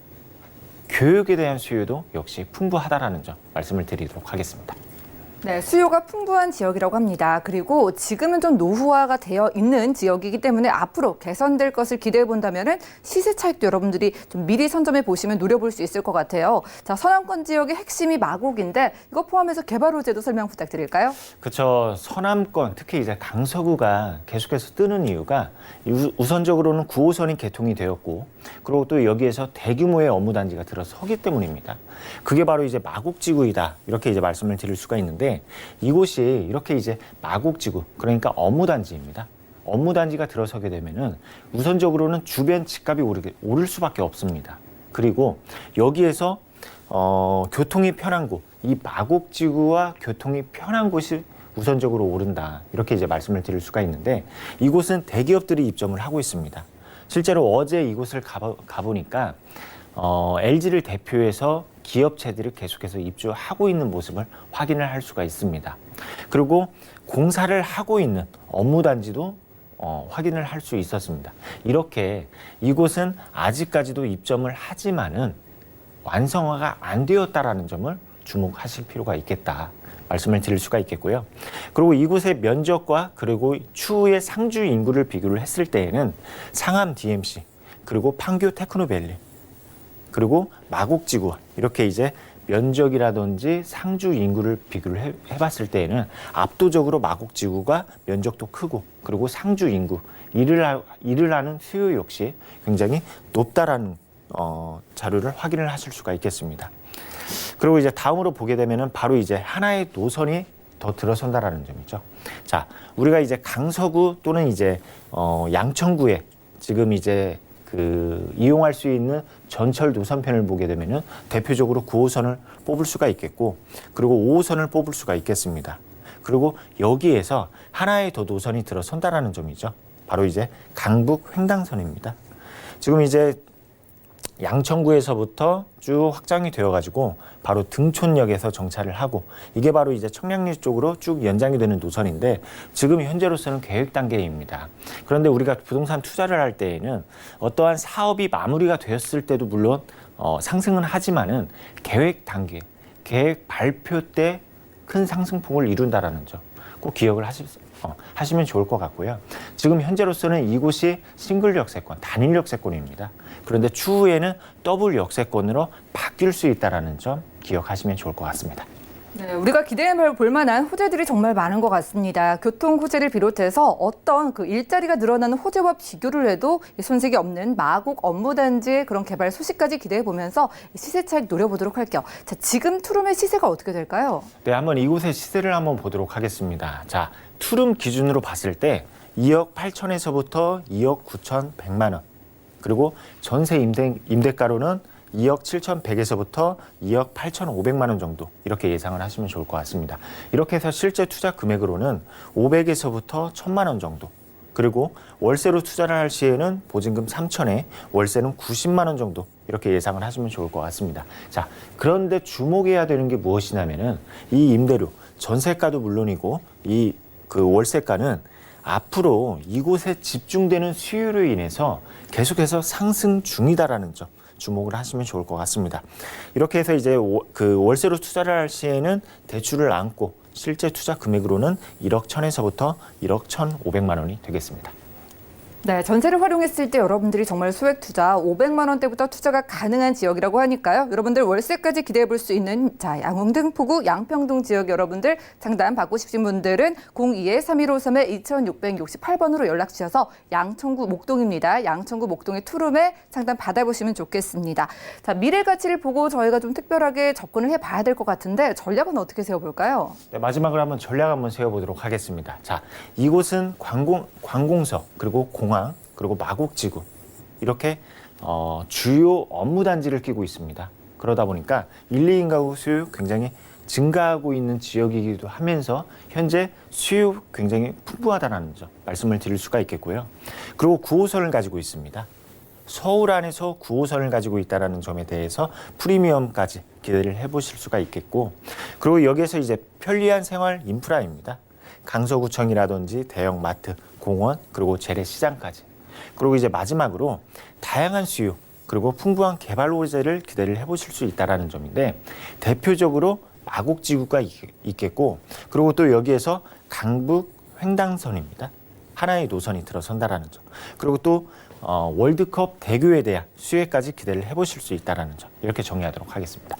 교육에 대한 수요도 역시 풍부하다라는 점 말씀을 드리도록 하겠습니다. 네, 수요가 풍부한 지역이라고 합니다. 그리고 지금은 좀 노후화가 되어 있는 지역이기 때문에 앞으로 개선될 것을 기대해 본다면은 시세 차익도 여러분들이 좀 미리 선점해 보시면 노려볼 수 있을 것 같아요. 자, 서남권 지역의 핵심이 마곡인데 이거 포함해서 개발 호재도 설명 부탁드릴까요? 그렇죠. 서남권 특히 이제 강서구가 계속해서 뜨는 이유가 우선적으로는 9호선이 개통이 되었고 그리고 또 여기에서 대규모의 업무 단지가 들어서기 때문입니다. 그게 바로 이제 마곡지구이다. 이렇게 이제 말씀을 드릴 수가 있는데 이곳이 이렇게 이제 마곡지구, 그러니까 업무단지입니다. 업무단지가 들어서게 되면은 우선적으로는 주변 집값이 오를 수밖에 없습니다. 그리고 여기에서 교통이 편한 곳, 이 마곡지구와 교통이 편한 곳이 우선적으로 오른다. 이렇게 이제 말씀을 드릴 수가 있는데 이곳은 대기업들이 입점을 하고 있습니다. 실제로 어제 이곳을 가보니까 LG를 대표해서 기업체들이 계속해서 입주하고 있는 모습을 확인을 할 수가 있습니다. 그리고 공사를 하고 있는 업무단지도 확인을 할 수 있었습니다. 이렇게 이곳은 아직까지도 입점을 하지만은 완성화가 안 되었다라는 점을 주목하실 필요가 있겠다. 말씀을 드릴 수가 있겠고요. 그리고 이곳의 면적과 그리고 추후의 상주 인구를 비교를 했을 때에는 상암 DMC 그리고 판교 테크노밸리 그리고 마곡지구 이렇게 이제 면적이라든지 상주 인구를 비교를 해봤을 때에는 압도적으로 마곡지구가 면적도 크고 그리고 상주 인구, 일을 하는 수요 역시 굉장히 높다라는 자료를 확인을 하실 수가 있겠습니다. 그리고 이제 다음으로 보게 되면은 바로 이제 하나의 노선이 더 들어선다라는 점이죠. 자, 우리가 이제 강서구 또는 이제 양천구에 지금 이제 이용할 수 있는 전철 노선편을 보게 되면은 대표적으로 9호선을 뽑을 수가 있겠고, 그리고 5호선을 뽑을 수가 있겠습니다. 그리고 여기에서 하나의 더 노선이 들어선다라는 점이죠. 바로 이제 강북 횡단선입니다. 지금 이제 양천구에서부터 쭉 확장이 되어가지고 바로 등촌역에서 정차를 하고, 이게 바로 이제 청량리 쪽으로 쭉 연장이 되는 노선인데 지금 현재로서는 계획 단계입니다. 그런데 우리가 부동산 투자를 할 때에는 어떠한 사업이 마무리가 되었을 때도 물론 상승은 하지만은 계획 단계, 계획 발표 때 큰 상승폭을 이룬다라는 점 꼭 기억을 하시면 좋을 것 같고요. 지금 현재로서는 이곳이 싱글 역세권, 단일 역세권입니다. 그런데 추후에는 더블 역세권으로 바뀔 수 있다는 점 기억하시면 좋을 것 같습니다. 네, 우리가 기대해 볼 만한 호재들이 정말 많은 것 같습니다. 교통 호재를 비롯해서 어떤 일자리가 늘어나는 호재와 비교를 해도 손색이 없는 마곡 업무단지의 그런 개발 소식까지 기대해 보면서 시세 차익 노려보도록 할게요. 자, 지금 투룸의 시세가 어떻게 될까요? 네, 한번 이곳의 시세를 한번 보도록 하겠습니다. 자, 투룸 기준으로 봤을 때 2억 8천에서부터 2억 9천100만 원, 그리고 전세 임대가로는 2억 7,100에서부터 2억 8,500만 원 정도 이렇게 예상을 하시면 좋을 것 같습니다. 이렇게 해서 실제 투자 금액으로는 500에서부터 1,000만 원 정도, 그리고 월세로 투자를 할 시에는 보증금 3천에 월세는 90만 원 정도 이렇게 예상을 하시면 좋을 것 같습니다. 자, 그런데 주목해야 되는 게 무엇이냐면은 이 임대료, 전세가도 물론이고 이 월세가는 앞으로 이곳에 집중되는 수요로 인해서 계속해서 상승 중이다라는 점 주목을 하시면 좋을 것 같습니다. 이렇게 해서 이제 월세로 투자를 할 시에는 대출을 안고 실제 투자 금액으로는 1억 1천에서부터 1억 1,500만 원이 되겠습니다. 네, 전세를 활용했을 때 여러분들이 정말 소액 투자 500만 원대부터 투자가 가능한 지역이라고 하니까요. 여러분들 월세까지 기대해 볼 수 있는 양흥등, 포구, 양평동 지역 여러분들 상담 받고 싶으신 분들은 02-3153-2668번으로 연락 주셔서 양천구 목동입니다. 양천구 목동의 투룸에 상담 받아보시면 좋겠습니다. 자, 미래 가치를 보고 저희가 좀 특별하게 접근을 해봐야 될 것 같은데 전략은 어떻게 세워볼까요? 네, 마지막으로 한번 전략 한번 세워보도록 하겠습니다. 자, 이곳은 관공서, 그리고 공항, 그리고 마곡지구 이렇게 주요 업무 단지를 끼고 있습니다. 그러다 보니까 1, 2인 가구 수요 굉장히 증가하고 있는 지역이기도 하면서 현재 수요 굉장히 풍부하다는 점 말씀을 드릴 수가 있겠고요. 그리고 9호선을 가지고 있습니다. 서울 안에서 9호선을 가지고 있다는 점에 대해서 프리미엄까지 기대를 해보실 수가 있겠고, 그리고 여기에서 이제 편리한 생활 인프라입니다. 강서구청이라든지 대형 마트, 공원, 그리고 재래시장까지. 그리고 이제 마지막으로 다양한 수요, 그리고 풍부한 개발 호재를 기대를 해보실 수 있다는 점인데, 대표적으로 마곡지구가 있겠고, 그리고 또 여기에서 강북 횡단선입니다. 하나의 노선이 들어선다라는 점. 그리고 또 월드컵 대교에 대한 수혜까지 기대를 해보실 수 있다는 점. 이렇게 정리하도록 하겠습니다.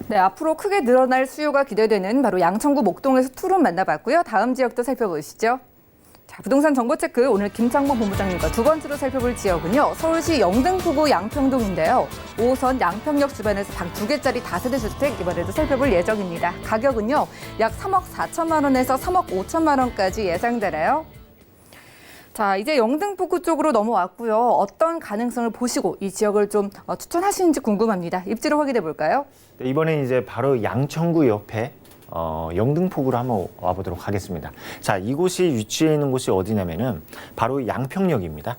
네, 앞으로 크게 늘어날 수요가 기대되는 바로 양천구 목동에서 투룸 만나봤고요. 다음 지역도 살펴보시죠. 자, 부동산 정보체크 오늘 김창범 본부장님과 두 번째로 살펴볼 지역은요. 서울시 영등포구 양평동인데요. 5호선 양평역 주변에서 방 2개짜리 다세대 주택 이번에도 살펴볼 예정입니다. 가격은요. 약 3억 4천만 원에서 3억 5천만 원까지 예상되네요. 자, 이제 영등포구 쪽으로 넘어왔고요. 어떤 가능성을 보시고 이 지역을 좀 추천하시는지 궁금합니다. 입지로 확인해 볼까요? 네, 이번엔 이제 바로 양천구 옆에 영등포구로 한번 와보도록 하겠습니다. 자, 이곳이 위치해 있는 곳이 어디냐면은 바로 양평역입니다.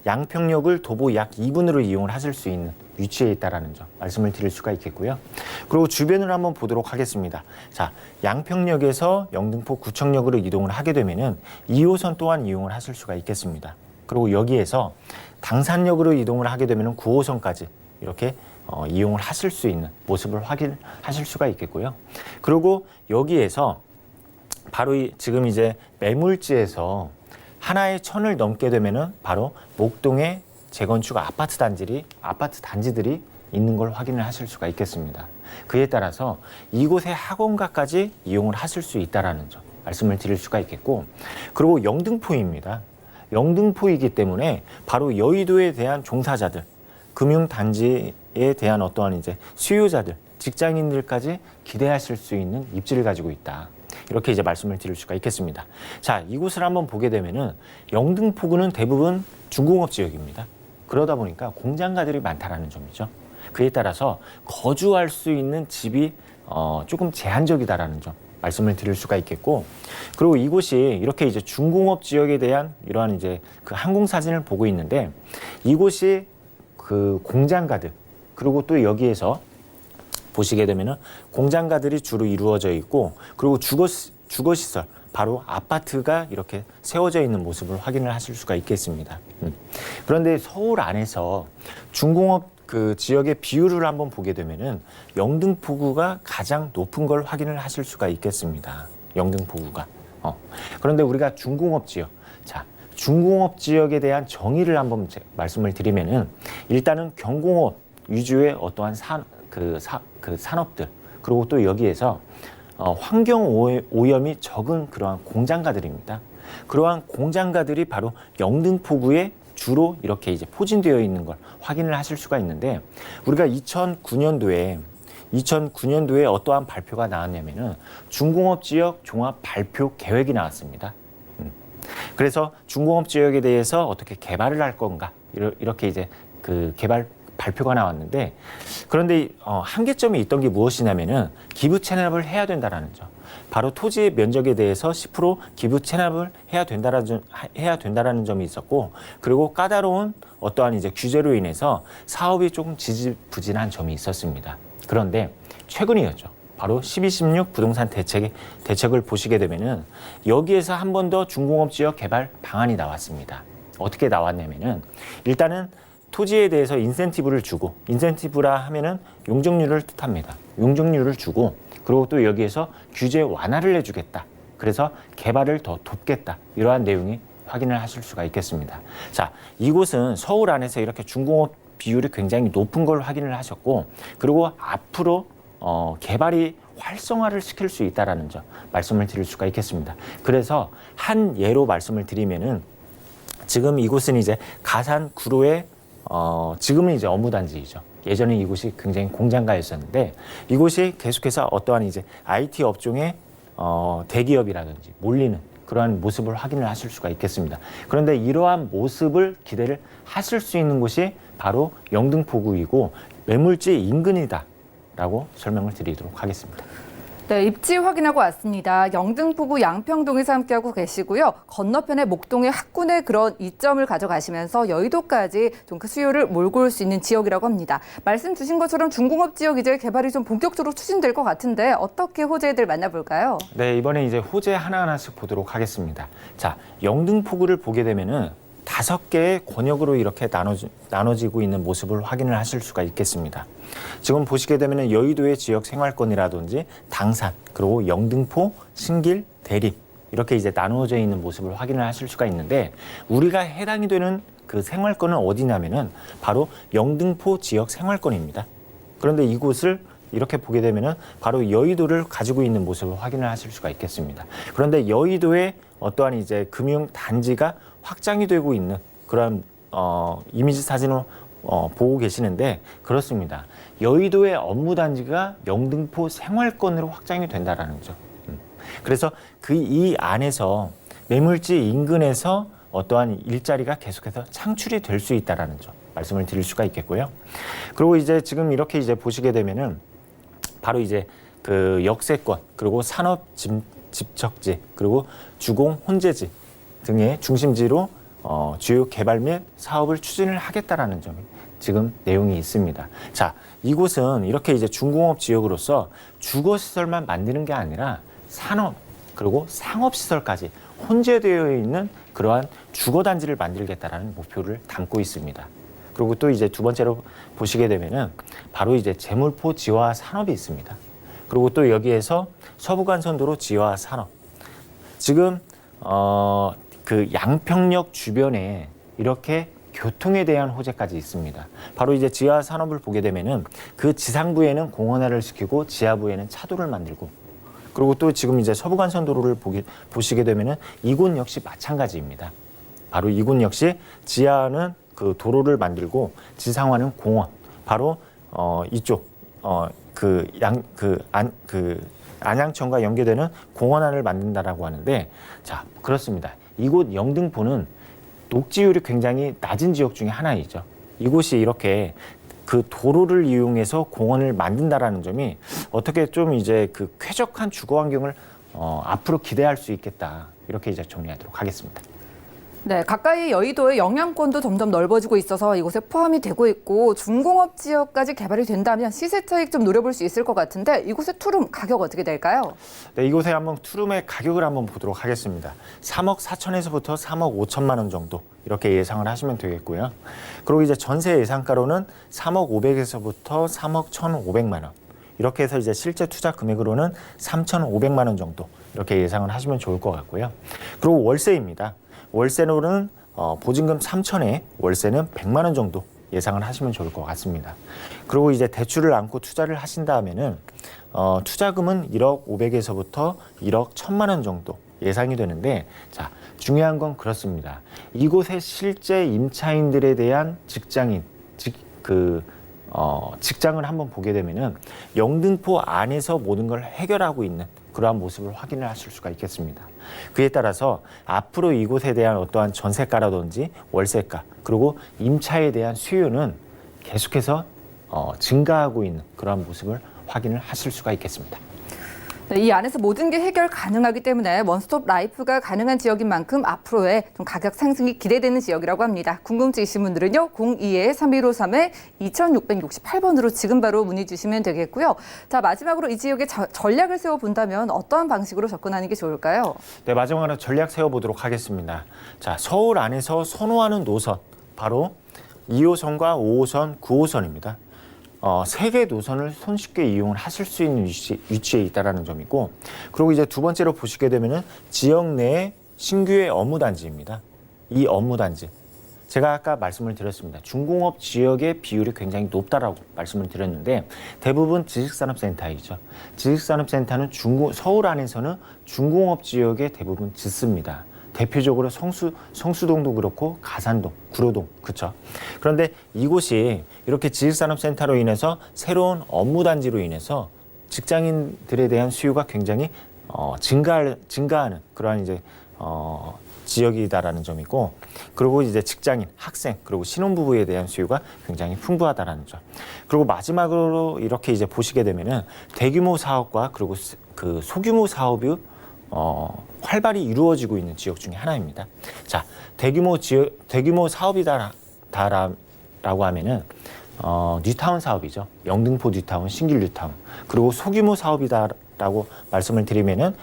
양평역을 도보 약 2분으로 이용을 하실 수 있는 위치에 있다라는 점 말씀을 드릴 수가 있겠고요. 그리고 주변을 한번 보도록 하겠습니다. 자, 양평역에서 영등포 구청역으로 이동을 하게 되면은 2호선 또한 이용을 하실 수가 있겠습니다. 그리고 여기에서 당산역으로 이동을 하게 되면은 9호선까지 이렇게 이용을 하실 수 있는 모습을 확인하실 수가 있겠고요. 그리고 여기에서 바로 지금 이제 매물지에서 하나의 1,000을 넘게 되면은 바로 목동의 재건축 아파트 단지들이 있는 걸 확인을 하실 수가 있겠습니다. 그에 따라서 이곳의 학원가까지 이용을 하실 수 있다는 점 말씀을 드릴 수가 있겠고, 그리고 영등포입니다. 영등포이기 때문에 바로 여의도에 대한 종사자들, 금융단지에 대한 어떠한 이제 수요자들, 직장인들까지 기대하실 수 있는 입지를 가지고 있다. 이렇게 이제 말씀을 드릴 수가 있겠습니다. 자, 이곳을 한번 보게 되면은 영등포구는 대부분 중공업 지역입니다. 그러다 보니까 공장가들이 많다라는 점이죠. 그에 따라서 거주할 수 있는 집이 조금 제한적이다라는 점 말씀을 드릴 수가 있겠고, 그리고 이곳이 이렇게 이제 중공업 지역에 대한 이러한 이제 그 항공 사진을 보고 있는데, 이곳이 그 공장가들, 그리고 또 여기에서 보시게 되면은 공장가들이 주로 이루어져 있고, 그리고 주거시설, 바로 아파트가 이렇게 세워져 있는 모습을 확인을 하실 수가 있겠습니다. 그런데 서울 안에서 중공업 그 지역의 비율을 한번 보게 되면은 영등포구가 가장 높은 걸 확인을 하실 수가 있겠습니다. 영등포구가. 그런데 우리가 중공업 지역, 자, 중공업 지역에 대한 정의를 한번 말씀을 드리면은, 일단은 경공업 위주의 어떠한 산업들, 그리고 또 여기에서 환경 오염이 적은 그러한 공장가들입니다. 그러한 공장가들이 바로 영등포구에 주로 이렇게 이제 포진되어 있는 걸 확인을 하실 수가 있는데, 우리가 2009년도에 어떠한 발표가 나왔냐면은 중공업 지역 종합 발표 계획이 나왔습니다. 그래서 중공업 지역에 대해서 어떻게 개발을 할 건가, 이렇게 이제 그 개발 발표가 나왔는데, 그런데 한계점이 있던 게 무엇이냐면은 기부 체납을 해야 된다라는 점. 바로 토지의 면적에 대해서 10% 기부 체납을 해야 된다라는 점이 있었고, 그리고 까다로운 어떠한 이제 규제로 인해서 사업이 조금 지지부진한 점이 있었습니다. 그런데 최근이었죠. 바로 12.16 부동산 대책을 보시게 되면은 여기에서 한 번 더 중공업 지역 개발 방안이 나왔습니다. 어떻게 나왔냐면은, 일단은 토지에 대해서 인센티브를 주고, 인센티브라 하면은 용적률을 뜻합니다. 용적률을 주고, 그리고 또 여기에서 규제 완화를 해주겠다. 그래서 개발을 더 돕겠다. 이러한 내용이 확인을 하실 수가 있겠습니다. 자, 이곳은 서울 안에서 이렇게 중공업 비율이 굉장히 높은 걸 확인을 하셨고, 그리고 앞으로 개발이 활성화를 시킬 수 있다라는 점 말씀을 드릴 수가 있겠습니다. 그래서 한 예로 말씀을 드리면은, 지금 이곳은 이제 가산 구로의 지금은 이제 업무단지이죠. 예전에 이곳이 굉장히 공장가였었는데, 이곳이 계속해서 어떠한 이제 IT 업종의 대기업이라든지 몰리는 그러한 모습을 확인을 하실 수가 있겠습니다. 그런데 이러한 모습을 기대를 하실 수 있는 곳이 바로 영등포구이고 매물지 인근이다라고 설명을 드리도록 하겠습니다. 네, 입지 확인하고 왔습니다. 영등포구 양평동에서 함께하고 계시고요. 건너편에 목동의 학군의 그런 이점을 가져가시면서 여의도까지 좀 그 수요를 몰고 올 수 있는 지역이라고 합니다. 말씀 주신 것처럼 중공업 지역 이제 개발이 좀 본격적으로 추진될 것 같은데 어떻게 호재들 만나볼까요? 네, 이번에 이제 호재 하나하나씩 보도록 하겠습니다. 자, 영등포구를 보게 되면은 5개의 권역으로 이렇게 나눠지고 있는 모습을 확인을 하실 수가 있겠습니다. 지금 보시게 되면 여의도의 지역 생활권이라든지 당산, 그리고 영등포, 신길, 대림 이렇게 이제 나누어져 있는 모습을 확인을 하실 수가 있는데, 우리가 해당이 되는 그 생활권은 어디냐면은 바로 영등포 지역 생활권입니다. 그런데 이곳을 이렇게 보게 되면은 바로 여의도를 가지고 있는 모습을 확인을 하실 수가 있겠습니다. 그런데 여의도에 어떠한 이제 금융 단지가 확장이 되고 있는 그런 이미지 사진을 보고 계시는데, 그렇습니다. 여의도의 업무 단지가 영등포 생활권으로 확장이 된다라는 점. 그래서 이 안에서 매물지 인근에서 어떠한 일자리가 계속해서 창출이 될 수 있다라는 점 말씀을 드릴 수가 있겠고요. 그리고 이제 지금 이렇게 이제 보시게 되면은 바로 이제 그 역세권, 그리고 산업 집적지, 그리고 주공 혼재지 등의 중심지로 주요 개발 및 사업을 추진을 하겠다라는 점이 지금 내용이 있습니다. 자, 이곳은 이렇게 이제 중공업 지역으로서 주거시설만 만드는 게 아니라 산업, 그리고 상업시설까지 혼재되어 있는 그러한 주거단지를 만들겠다라는 목표를 담고 있습니다. 그리고 또 이제 두 번째로 보시게 되면은 바로 이제 제물포 지화 산업이 있습니다. 그리고 또 여기에서 서부간선도로 지화 산업. 지금 그 양평역 주변에 이렇게 교통에 대한 호재까지 있습니다. 바로 이제 지하 산업을 보게 되면은 그 지상부에는 공원화를 시키고 지하부에는 차도를 만들고, 그리고 또 지금 이제 서부간선도로를 보시게 되면은 이곳 역시 마찬가지입니다. 바로 이곳 역시 지하는 그 도로를 만들고 지상화는 공원. 바로 이쪽 안양천과 연계되는 공원안을 만든다라고 하는데, 자, 그렇습니다. 이곳 영등포는 녹지율이 굉장히 낮은 지역 중에 하나이죠. 이곳이 이렇게 그 도로를 이용해서 공원을 만든다라는 점이 어떻게 좀 이제 그 쾌적한 주거 환경을 앞으로 기대할 수 있겠다. 이렇게 이제 정리하도록 하겠습니다. 네, 가까이 여의도의 영향권도 점점 넓어지고 있어서 이곳에 포함이 되고 있고 중공업 지역까지 개발이 된다면 시세 차익 좀 노려볼 수 있을 것 같은데 이곳의 투룸 가격 어떻게 될까요? 네, 이곳에 한번 투룸의 가격을 한번 보도록 하겠습니다. 3억 4천에서부터 3억 5천만 원 정도 이렇게 예상을 하시면 되겠고요. 그리고 이제 전세 예상가로는 3억 500에서부터 3억 1,500만 원. 이렇게 해서 이제 실제 투자 금액으로는 3,500만 원 정도 이렇게 예상을 하시면 좋을 것 같고요. 그리고 월세입니다. 월세로는 보증금 3천에 월세는 100만 원 정도 예상을 하시면 좋을 것 같습니다. 그리고 이제 대출을 안고 투자를 하신다 하면은 투자금은 1억 500에서부터 1억 1,000만 원 정도 예상이 되는데, 자, 중요한 건 그렇습니다. 이곳에 실제 임차인들에 대한 직장을 한번 보게 되면은 영등포 안에서 모든 걸 해결하고 있는 그러한 모습을 확인을 하실 수가 있겠습니다. 그에 따라서 앞으로 이곳에 대한 어떠한 전세가라든지 월세가, 그리고 임차에 대한 수요는 계속해서 증가하고 있는 그러한 모습을 확인을 하실 수가 있겠습니다. 네, 이 안에서 모든 게 해결 가능하기 때문에 원스톱 라이프가 가능한 지역인 만큼 앞으로의 좀 가격 상승이 기대되는 지역이라고 합니다. 궁금증 있으신 분들은요. 02-3153-2668번으로 지금 바로 문의 주시면 되겠고요. 자, 마지막으로 이 지역의 전략을 세워본다면 어떠한 방식으로 접근하는 게 좋을까요? 네, 마지막으로 전략 세워보도록 하겠습니다. 자, 서울 안에서 선호하는 노선, 바로 2호선과 5호선, 9호선입니다. 세 개 노선을 손쉽게 이용을 하실 수 있는 위치에 있다는 점이고, 그리고 이제 두 번째로 보시게 되면은 지역 내에 신규의 업무단지입니다. 이 업무단지, 제가 아까 말씀을 드렸습니다. 중공업 지역의 비율이 굉장히 높다라고 말씀을 드렸는데 대부분 지식산업센터이죠. 지식산업센터는 서울 안에서는 중공업 지역에 대부분 짙습니다. 대표적으로 성수동도 그렇고 가산동, 구로동, 그렇죠. 그런데 이곳이 이렇게 지식산업센터로 인해서 새로운 업무단지로 인해서 직장인들에 대한 수요가 굉장히 증가하는 그러한 이제 지역이다라는 점이고, 그리고 이제 직장인, 학생, 그리고 신혼부부에 대한 수요가 굉장히 풍부하다라는 점. 그리고 마지막으로 이렇게 이제 보시게 되면은 대규모 사업과 그리고 그 소규모 사업이 활발히 이루어지고 있는 지역 중에 하나입니다. 자, 대규모 사업이다라고 하면은 뉴타운 사업이죠. 영등포 뉴타운, 신길 뉴타운. 그리고 소규모 사업이다라고 말씀을 드리면은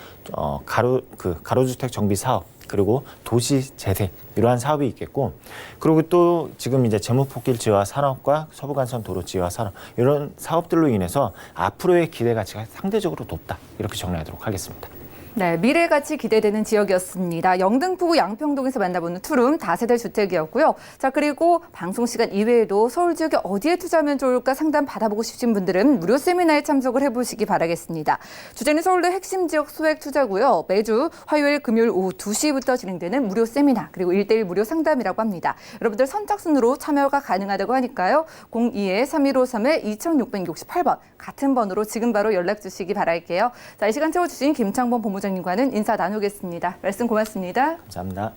가로주택 정비 사업, 그리고 도시 재생, 이러한 사업이 있겠고, 그리고 또 지금 이제 제목폭길 지화 산업과 서부간선 도로 지화 산업, 이런 사업들로 인해서 앞으로의 기대 가치가 상대적으로 높다, 이렇게 정리하도록 하겠습니다. 네, 미래 가치 기대되는 지역이었습니다. 영등포구 양평동에서 만나보는 투룸 다세대 주택이었고요. 자, 그리고 방송 시간 이외에도 서울 지역에 어디에 투자하면 좋을까 상담 받아보고 싶으신 분들은 무료 세미나에 참석을 해보시기 바라겠습니다. 주제는 서울대 핵심 지역 소액 투자고요. 매주 화요일, 금요일 오후 2시부터 진행되는 무료 세미나, 그리고 1대1 무료 상담이라고 합니다. 여러분들 선착순으로 참여가 가능하다고 하니까요. 02-3153-2668번 같은 번호로 지금 바로 연락 주시기 바랄게요. 자, 이 시간 채워주신 김창범 본부장님과는 인사 나누겠습니다. 말씀 고맙습니다. 감사합니다.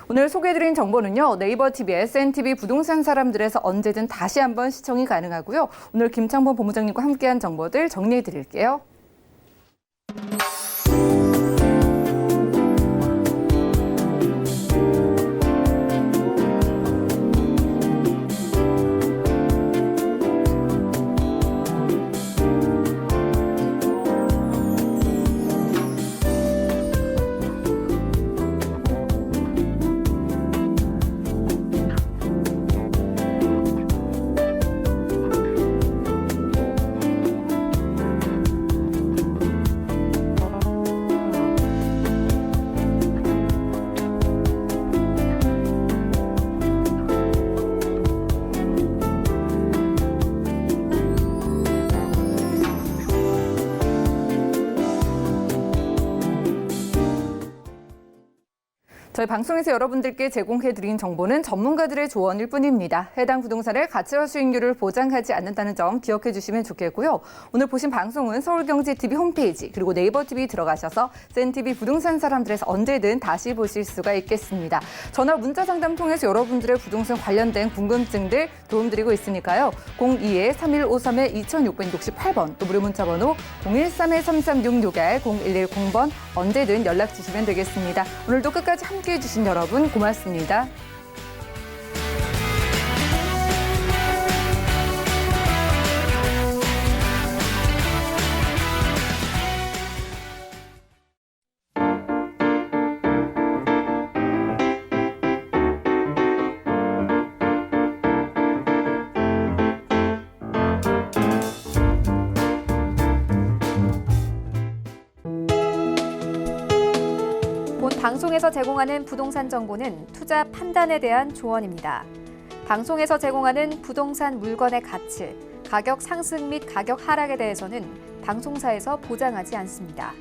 오늘 소개해드린 정보는요. 네이버 TV, SNTV 부동산 사람들에서 언제든 다시 한번 시청이 가능하고요. 오늘 김창범 본부장님과 함께한 정보들 정리해드릴게요. 저희 방송에서 여러분들께 제공해드린 정보는 전문가들의 조언일 뿐입니다. 해당 부동산의 가치와 수익률을 보장하지 않는다는 점 기억해 주시면 좋겠고요. 오늘 보신 방송은 서울경제TV 홈페이지 그리고 네이버TV 들어가셔서 센TV 부동산 사람들에서 언제든 다시 보실 수가 있겠습니다. 전화 문자 상담 통해서 여러분들의 부동산 관련된 궁금증들 도움드리고 있으니까요. 02-3153-2668번 또 무료 문자 번호 013-3366에 0110번 언제든 연락 주시면 되겠습니다. 오늘도 끝까지 함께해 주신 여러분 고맙습니다. 본 방송에서 제공하는 부동산 정보는 투자 판단에 대한 조언입니다. 방송에서 제공하는 부동산 물건의 가치, 가격 상승 및 가격 하락에 대해서는 방송사에서 보장하지 않습니다.